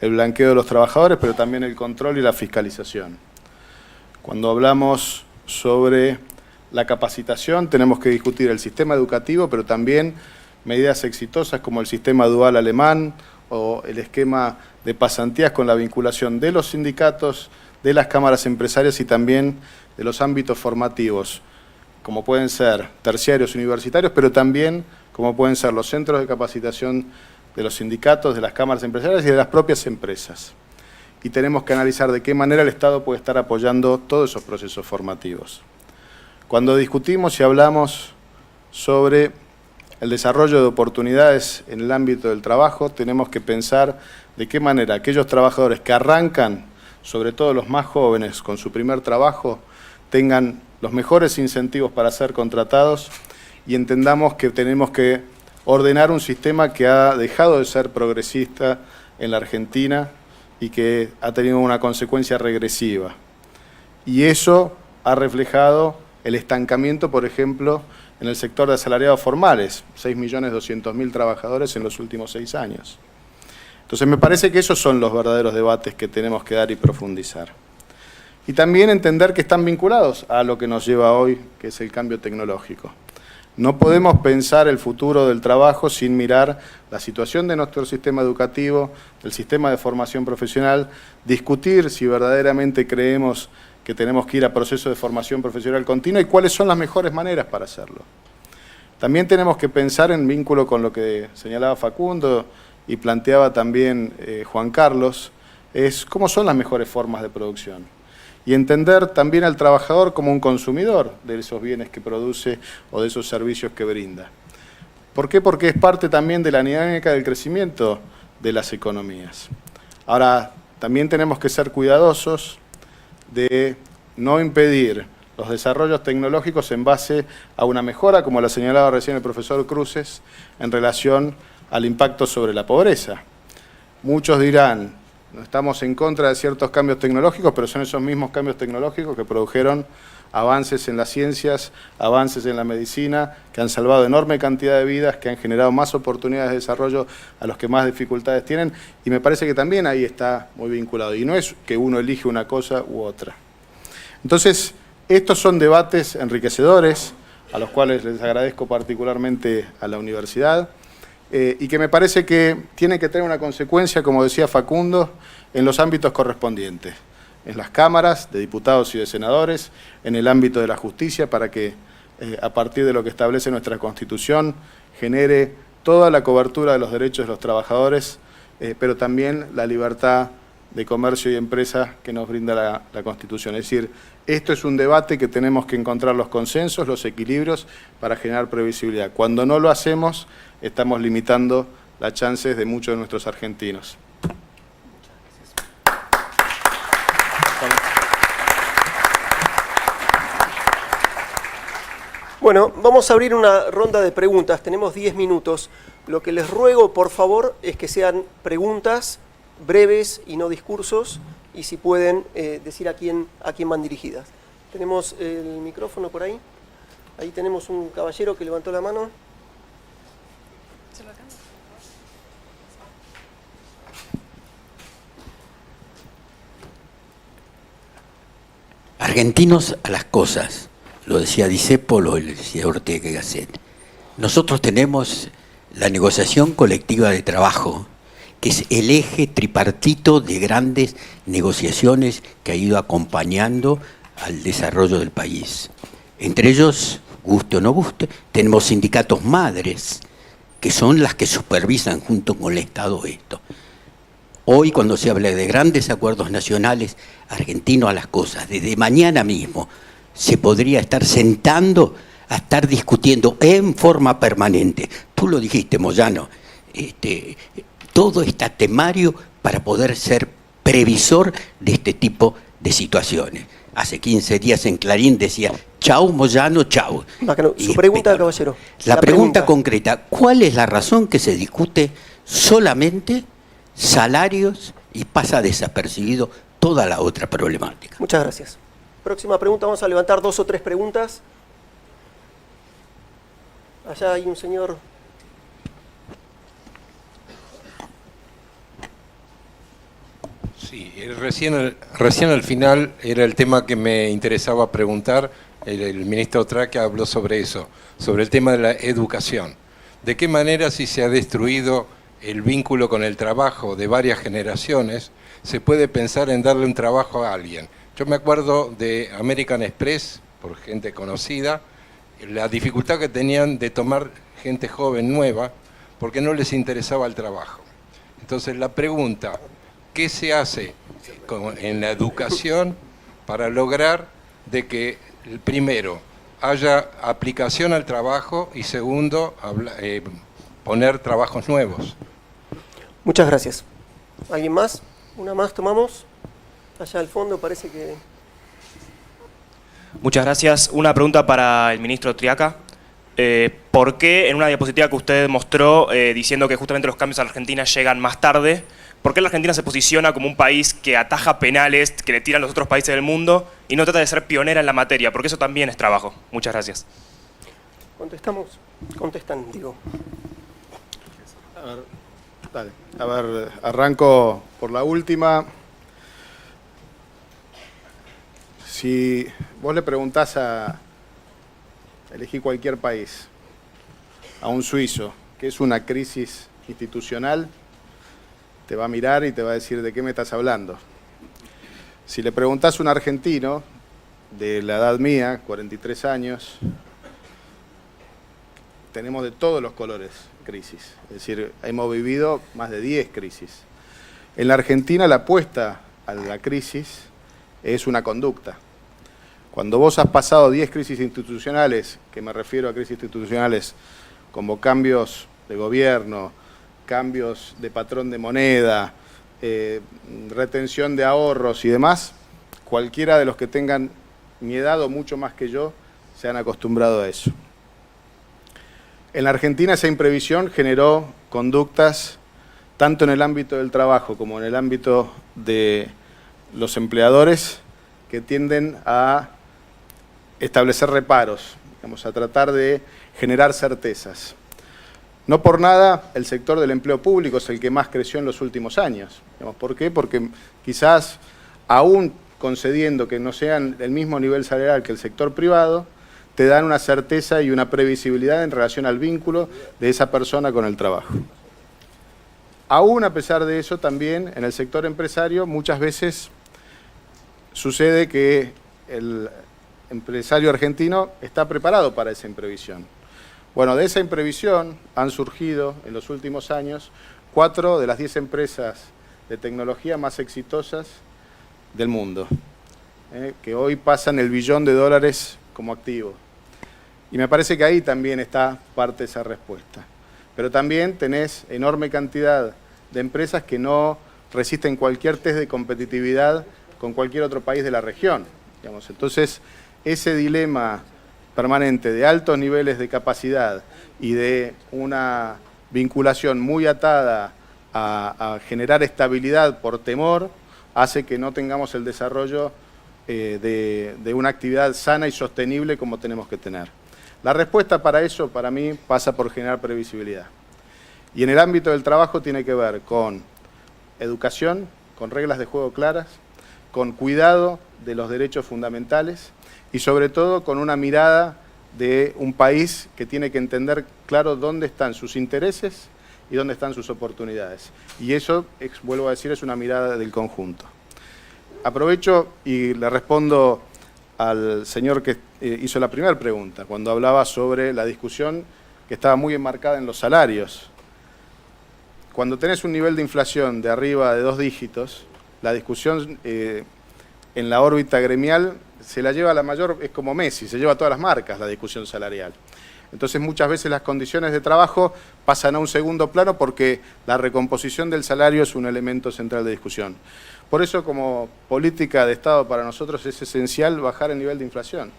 el blanqueo de los trabajadores, pero también el control y la fiscalización. Cuando hablamos sobre la capacitación tenemos que discutir el sistema educativo, pero también medidas exitosas como el sistema dual alemán o el esquema de pasantías con la vinculación de los sindicatos, de las cámaras empresarias y también de los ámbitos formativos, como pueden ser terciarios universitarios, pero también como pueden ser los centros de capacitación de los sindicatos, de las cámaras empresariales y de las propias empresas. Y tenemos que analizar de qué manera el Estado puede estar apoyando todos esos procesos formativos. Cuando discutimos y hablamos sobre el desarrollo de oportunidades en el ámbito del trabajo, tenemos que pensar de qué manera aquellos trabajadores que arrancan, sobre todo los más jóvenes, con su primer trabajo, tengan los mejores incentivos para ser contratados y entendamos que tenemos que ordenar un sistema que ha dejado de ser progresista en la Argentina y que ha tenido una consecuencia regresiva. Y eso ha reflejado el estancamiento, por ejemplo, en el sector de asalariados formales, 6.200.000 trabajadores en los últimos 6 años. Entonces me parece que esos son los verdaderos debates que tenemos que dar y profundizar. Y también entender que están vinculados a lo que nos lleva hoy, que es el cambio tecnológico. No podemos pensar el futuro del trabajo sin mirar la situación de nuestro sistema educativo, del sistema de formación profesional, discutir si verdaderamente creemos que tenemos que ir a procesos de formación profesional continua y cuáles son las mejores maneras para hacerlo. También tenemos que pensar en vínculo con lo que señalaba Facundo y planteaba también Juan Carlos, es cómo son las mejores formas de producción. Y entender también al trabajador como un consumidor de esos bienes que produce o de esos servicios que brinda. ¿Por qué? Porque es parte también de la dinámica del crecimiento de las economías. Ahora, también tenemos que ser cuidadosos de no impedir los desarrollos tecnológicos en base a una mejora, como la señalaba recién el profesor Cruces, en relación al impacto sobre la pobreza. Muchos dirán, no estamos en contra de ciertos cambios tecnológicos, pero son esos mismos cambios tecnológicos que produjeron avances en las ciencias, avances en la medicina, que han salvado enorme cantidad de vidas, que han generado más oportunidades de desarrollo a los que más dificultades tienen, y me parece que también ahí está muy vinculado, y no es que uno elige una cosa u otra. Entonces, estos son debates enriquecedores, a los cuales les agradezco particularmente a la universidad, y que me parece que tiene que tener una consecuencia, como decía Facundo, en los ámbitos correspondientes, en las cámaras de diputados y de senadores, en el ámbito de la justicia, para que a partir de lo que establece nuestra Constitución genere toda la cobertura de los derechos de los trabajadores, pero también la libertad de comercio y empresa que nos brinda la Constitución. Es decir, esto es un debate que tenemos que encontrar los consensos, los equilibrios para generar previsibilidad. Cuando no lo hacemos, estamos limitando las chances de muchos de nuestros argentinos. Bueno, vamos a abrir una ronda de preguntas. Tenemos 10 minutos. Lo que les ruego, por favor, es que sean preguntas breves y no discursos, y si pueden decir a quién van dirigidas. Tenemos el micrófono por ahí. Ahí tenemos un caballero que levantó la mano. Argentinos a las cosas, lo decía Discépolo, lo decía Ortega y Gasset. Nosotros tenemos la negociación colectiva de trabajo, que es el eje tripartito de grandes negociaciones que ha ido acompañando al desarrollo del país. Entre ellos, guste o no guste, tenemos sindicatos madres, que son las que supervisan junto con el Estado esto. Hoy, cuando se habla de grandes acuerdos nacionales, argentinos a las cosas, desde mañana mismo se podría estar sentando a estar discutiendo en forma permanente. Tú lo dijiste, Moyano, todo está temario para poder ser previsor de este tipo de situaciones. Hace 15 días en Clarín decía, chau Moyano, chau. Bacano. Su pregunta, caballero. La pregunta concreta, ¿cuál es la razón que se discute solamente salarios y pasa desapercibido toda la otra problemática? Muchas gracias. Próxima pregunta, vamos a levantar 2 o 3 preguntas. Allá hay un señor. Sí, recién al final era el tema que me interesaba preguntar. El ministro Traque habló sobre eso, sobre el tema de la educación. ¿de qué manera, si se ha destruido el vínculo con el trabajo de varias generaciones, se puede pensar en darle un trabajo a alguien? Yo me acuerdo de American Express, por gente conocida, la dificultad que tenían de tomar gente joven nueva porque no les interesaba el trabajo. Entonces la pregunta, ¿qué se hace en la educación para lograr de que, primero, haya aplicación al trabajo y segundo, poner trabajos nuevos? Muchas gracias. ¿Alguien más? ¿Una más tomamos? Allá al fondo parece que... Muchas gracias. Una pregunta para el ministro Triaca. ¿Por qué en una diapositiva que usted mostró diciendo que justamente los cambios a la Argentina llegan más tarde, por qué la Argentina se posiciona como un país que ataja penales que le tiran los otros países del mundo y no trata de ser pionera en la materia? Porque eso también es trabajo. Muchas gracias. ¿Contestamos? Contestan, digo. A ver, arranco por la última. Si vos le preguntás elegí cualquier país, a un suizo, que es una crisis institucional, te va a mirar y te va a decir de qué me estás hablando. Si le preguntás a un argentino de la edad mía, 43 años, tenemos de todos los colores crisis. Es decir, hemos vivido más de 10 crisis. En la Argentina la apuesta a la crisis es una conducta. Cuando vos has pasado 10 crisis institucionales, que me refiero a crisis institucionales como cambios de gobierno, cambios de patrón de moneda, retención de ahorros y demás, cualquiera de los que tengan mi edad o mucho más que yo se han acostumbrado a eso. En la Argentina esa imprevisión generó conductas tanto en el ámbito del trabajo como en el ámbito de los empleadores que tienden a establecer reparos, digamos, a tratar de generar certezas. No por nada el sector del empleo público es el que más creció en los últimos años. Digamos, ¿por qué? Porque quizás aún concediendo que no sean del mismo nivel salarial que el sector privado, te dan una certeza y una previsibilidad en relación al vínculo de esa persona con el trabajo. Aún a pesar de eso, también en el sector empresario muchas veces sucede que el empresario argentino está preparado para esa imprevisión. Bueno, de esa imprevisión han surgido en los últimos años 4 de las 10 empresas de tecnología más exitosas del mundo, que hoy pasan el $1 billón como activo. Y me parece que ahí también está parte de esa respuesta. Pero también tenés enorme cantidad de empresas que no resisten cualquier test de competitividad con cualquier otro país de la región, digamos. Entonces, ese dilema permanente de altos niveles de capacidad y de una vinculación muy atada a generar estabilidad por temor, hace que no tengamos el desarrollo de una actividad sana y sostenible como tenemos que tener. La respuesta para eso, para mí, pasa por generar previsibilidad. Y en el ámbito del trabajo tiene que ver con educación, con reglas de juego claras, con cuidado de los derechos fundamentales y sobre todo con una mirada de un país que tiene que entender claro dónde están sus intereses y dónde están sus oportunidades. Y eso, vuelvo a decir, es una mirada del conjunto. Aprovecho y le respondo al señor que hizo la primera pregunta, cuando hablaba sobre la discusión que estaba muy enmarcada en los salarios. Cuando tenés un nivel de inflación de arriba de 2 dígitos, la discusión en la órbita gremial se la lleva a la mayor, es como Messi, se lleva a todas las marcas la discusión salarial. Entonces muchas veces las condiciones de trabajo pasan a un segundo plano porque la recomposición del salario es un elemento central de discusión. Por eso, como política de Estado para nosotros es esencial bajar el nivel de inflación,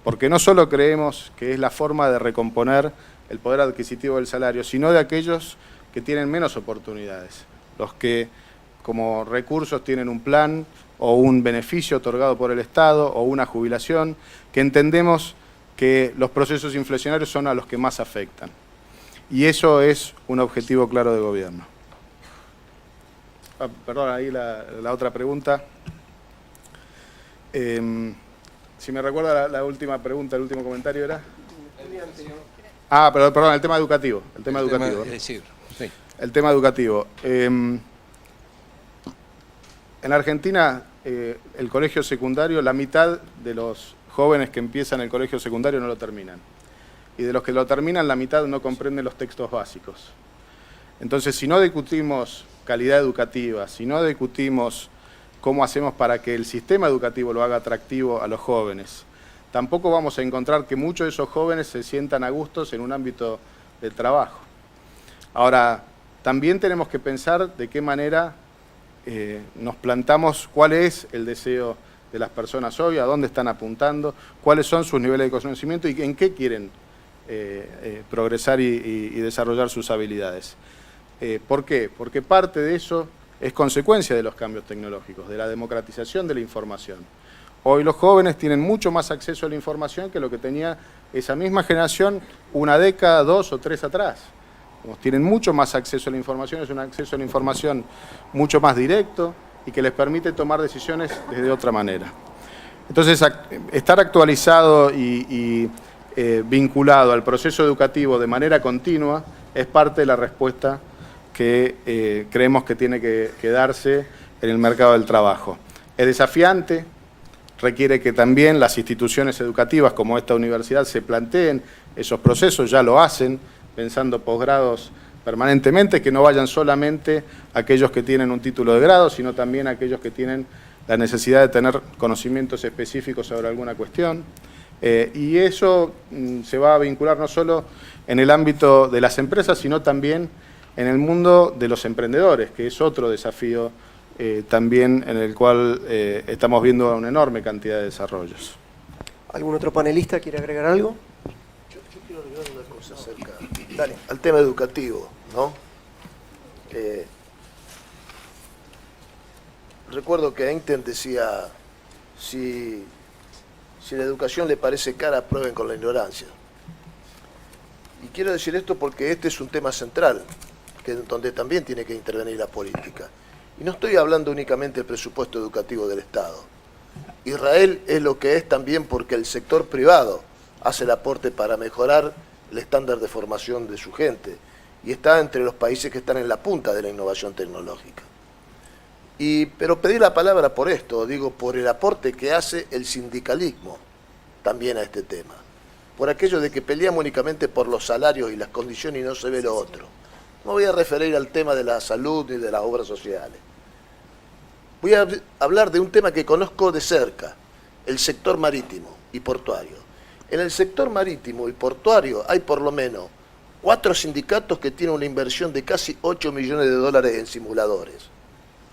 porque no solo creemos que es la forma de recomponer el poder adquisitivo del salario, sino de aquellos que tienen menos oportunidades, los que como recursos tienen un plan o un beneficio otorgado por el Estado o una jubilación, que entendemos que los procesos inflacionarios son a los que más afectan. Y eso es un objetivo claro de gobierno. Perdón, ahí la otra pregunta. Si me recuerda la última pregunta, el último comentario era... Perdón, el tema educativo. El tema educativo. Es decir, sí. El tema educativo. En Argentina, el colegio secundario, la mitad de los jóvenes que empiezan el colegio secundario no lo terminan. Y de los que lo terminan, la mitad no comprenden los textos básicos. Entonces, si no discutimos calidad educativa, si no discutimos cómo hacemos para que el sistema educativo lo haga atractivo a los jóvenes, tampoco vamos a encontrar que muchos de esos jóvenes se sientan a gustos en un ámbito del trabajo. Ahora, también tenemos que pensar de qué manera nos plantamos cuál es el deseo de las personas hoy, a dónde están apuntando, cuáles son sus niveles de conocimiento y en qué quieren progresar y desarrollar sus habilidades. ¿Por qué? Porque parte de eso es consecuencia de los cambios tecnológicos, de la democratización de la información. Hoy los jóvenes tienen mucho más acceso a la información que lo que tenía esa misma generación una década, 2 o 3 atrás. Tienen mucho más acceso a la información, es un acceso a la información mucho más directo y que les permite tomar decisiones de otra manera. Entonces, estar actualizado y vinculado al proceso educativo de manera continua es parte de la respuesta que creemos que tiene que darse en el mercado del trabajo. Es desafiante, requiere que también las instituciones educativas como esta universidad se planteen esos procesos, ya lo hacen, pensando posgrados permanentemente, que no vayan solamente aquellos que tienen un título de grado, sino también aquellos que tienen la necesidad de tener conocimientos específicos sobre alguna cuestión. Y eso se va a vincular no solo en el ámbito de las empresas, sino también en el mundo de los emprendedores, que es otro desafío también en el cual estamos viendo una enorme cantidad de desarrollos. ¿Algún otro panelista quiere agregar algo? Yo quiero agregar una cosa acerca al tema educativo, ¿no? Recuerdo que Einstein decía, si la educación le parece cara, prueben con la ignorancia. Y quiero decir esto porque este es un tema central, donde también tiene que intervenir la política. Y no estoy hablando únicamente del presupuesto educativo del Estado. Israel es lo que es también porque el sector privado hace el aporte para mejorar el estándar de formación de su gente y está entre los países que están en la punta de la innovación tecnológica. Pero pedí la palabra por esto, digo, por el aporte que hace el sindicalismo también a este tema, por aquello de que peleamos únicamente por los salarios y las condiciones y no se ve lo otro. No voy a referir al tema de la salud ni de las obras sociales. Voy a hablar de un tema que conozco de cerca, el sector marítimo y portuario. En el sector marítimo y portuario hay por lo menos 4 sindicatos que tienen una inversión de casi 8 millones de dólares en simuladores.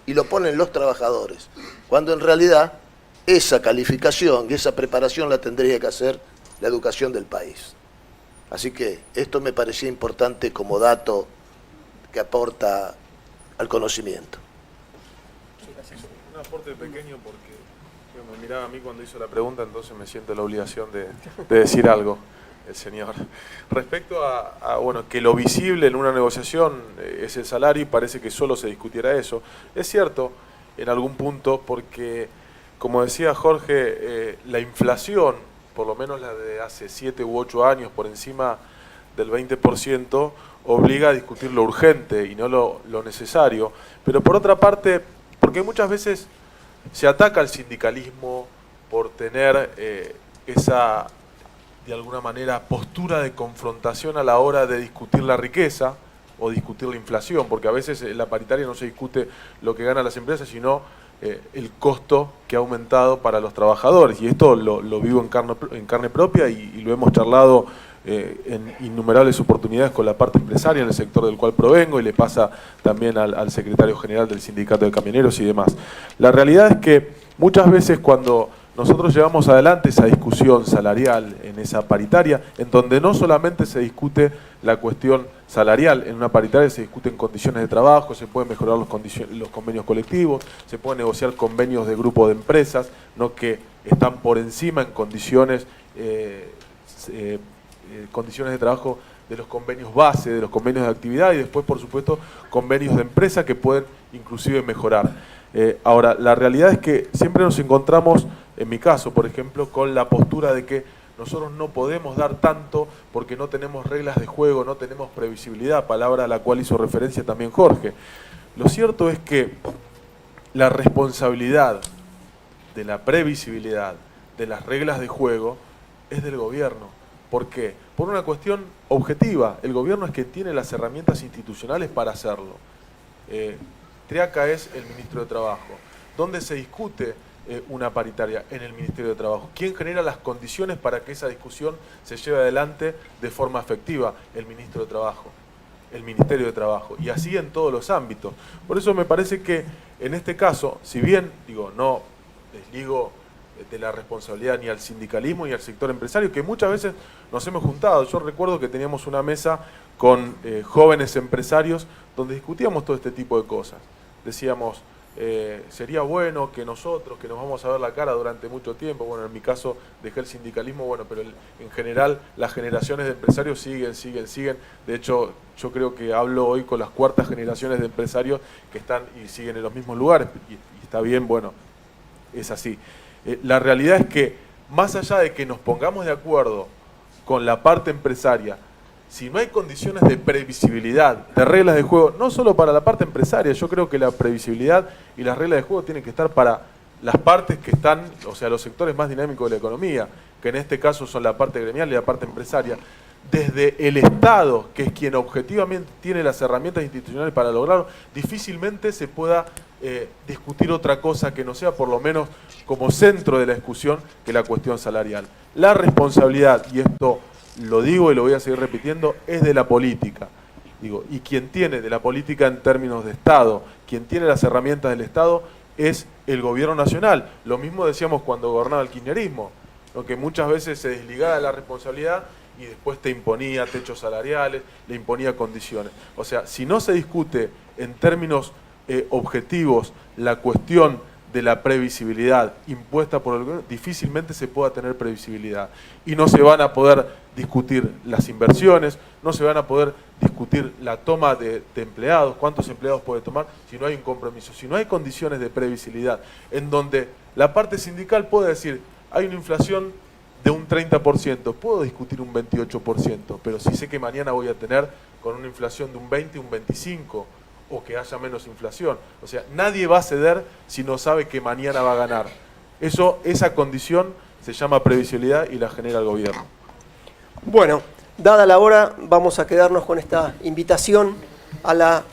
Y lo ponen los trabajadores, cuando en realidad esa calificación y esa preparación la tendría que hacer la educación del país. Así que esto me parecía importante como dato que aporta al conocimiento. Un aporte pequeño porque me miraba a mí cuando hizo la pregunta, entonces me siento la obligación de decir algo, el señor. Respecto a bueno, que lo visible en una negociación es el salario y parece que solo se discutiera eso. Es cierto en algún punto porque, como decía Jorge, la inflación, por lo menos la de hace 7 u 8 años, por encima del 20%, obliga a discutir lo urgente y no lo necesario. Pero por otra parte, porque muchas veces se ataca al sindicalismo por tener esa, de alguna manera, postura de confrontación a la hora de discutir la riqueza o discutir la inflación, porque a veces en la paritaria no se discute lo que ganan las empresas, sino el costo que ha aumentado para los trabajadores. Y esto lo vivo en carne propia y lo hemos charlado en innumerables oportunidades con la parte empresaria en el sector del cual provengo y le pasa también al secretario general del Sindicato de Camioneros y demás. La realidad es que muchas veces cuando nosotros llevamos adelante esa discusión salarial en esa paritaria, en donde no solamente se discute la cuestión salarial, en una paritaria se discuten condiciones de trabajo, se pueden mejorar los convenios colectivos, se pueden negociar convenios de grupo de empresas, no que están por encima en condiciones de trabajo de los convenios base, de los convenios de actividad y después, por supuesto, convenios de empresa que pueden inclusive mejorar. Ahora, la realidad es que siempre nos encontramos, en mi caso, por ejemplo, con la postura de que nosotros no podemos dar tanto porque no tenemos reglas de juego, no tenemos previsibilidad, palabra a la cual hizo referencia también Jorge. Lo cierto es que la responsabilidad de la previsibilidad, de las reglas de juego, es del gobierno. ¿Por qué? Por una cuestión objetiva. El gobierno es quien tiene las herramientas institucionales para hacerlo. Triaca es el ministro de Trabajo. ¿Dónde se discute una paritaria? En el Ministerio de Trabajo. ¿Quién genera las condiciones para que esa discusión se lleve adelante de forma efectiva? El ministro de Trabajo, el Ministerio de Trabajo, y así en todos los ámbitos. Por eso me parece que en este caso, si bien, digo, no desligo de la responsabilidad ni al sindicalismo ni al sector empresario, que muchas veces nos hemos juntado. Yo recuerdo que teníamos una mesa con jóvenes empresarios donde discutíamos todo este tipo de cosas. Decíamos, sería bueno que nosotros, que nos vamos a ver la cara durante mucho tiempo, bueno, en mi caso dejé el sindicalismo, bueno, pero en general las generaciones de empresarios siguen. De hecho, yo creo que hablo hoy con las cuartas generaciones de empresarios que están y siguen en los mismos lugares, y está bien, bueno, es así. La realidad es que, más allá de que nos pongamos de acuerdo con la parte empresaria, si no hay condiciones de previsibilidad, de reglas de juego, no solo para la parte empresaria, yo creo que la previsibilidad y las reglas de juego tienen que estar para las partes que están, o sea, los sectores más dinámicos de la economía, que en este caso son la parte gremial y la parte empresaria. Desde el Estado, que es quien objetivamente tiene las herramientas institucionales para lograrlo, difícilmente se pueda discutir otra cosa que no sea por lo menos como centro de la discusión que la cuestión salarial. La responsabilidad, y esto lo digo y lo voy a seguir repitiendo, es de la política. Digo, y quien tiene de la política en términos de Estado, quien tiene las herramientas del Estado es el gobierno nacional. Lo mismo decíamos cuando gobernaba el kirchnerismo, ¿no? Que muchas veces se desligaba de la responsabilidad y después te imponía techos salariales, le imponía condiciones. O sea, si no se discute en términos objetivos la cuestión de la previsibilidad impuesta por el gobierno, difícilmente se pueda tener previsibilidad. Y no se van a poder discutir las inversiones, no se van a poder discutir la toma de empleados, cuántos empleados puede tomar, si no hay un compromiso, si no hay condiciones de previsibilidad, en donde la parte sindical puede decir, hay una inflación de un 30%, puedo discutir un 28%, pero si sé que mañana voy a tener con una inflación de un 20, un 25%, o que haya menos inflación. O sea, nadie va a ceder si no sabe que mañana va a ganar. Esa condición se llama previsibilidad y la genera el gobierno. Bueno, dada la hora, vamos a quedarnos con esta invitación a la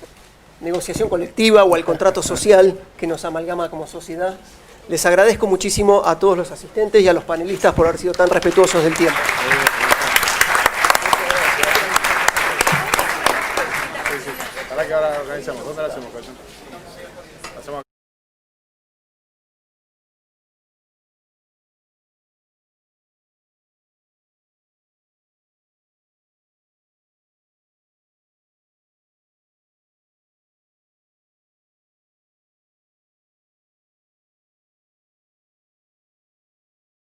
negociación colectiva o al contrato social que nos amalgama como sociedad. Les agradezco muchísimo a todos los asistentes y a los panelistas por haber sido tan respetuosos del tiempo. Para que ahora organizamos. ¿Dónde la hacemos?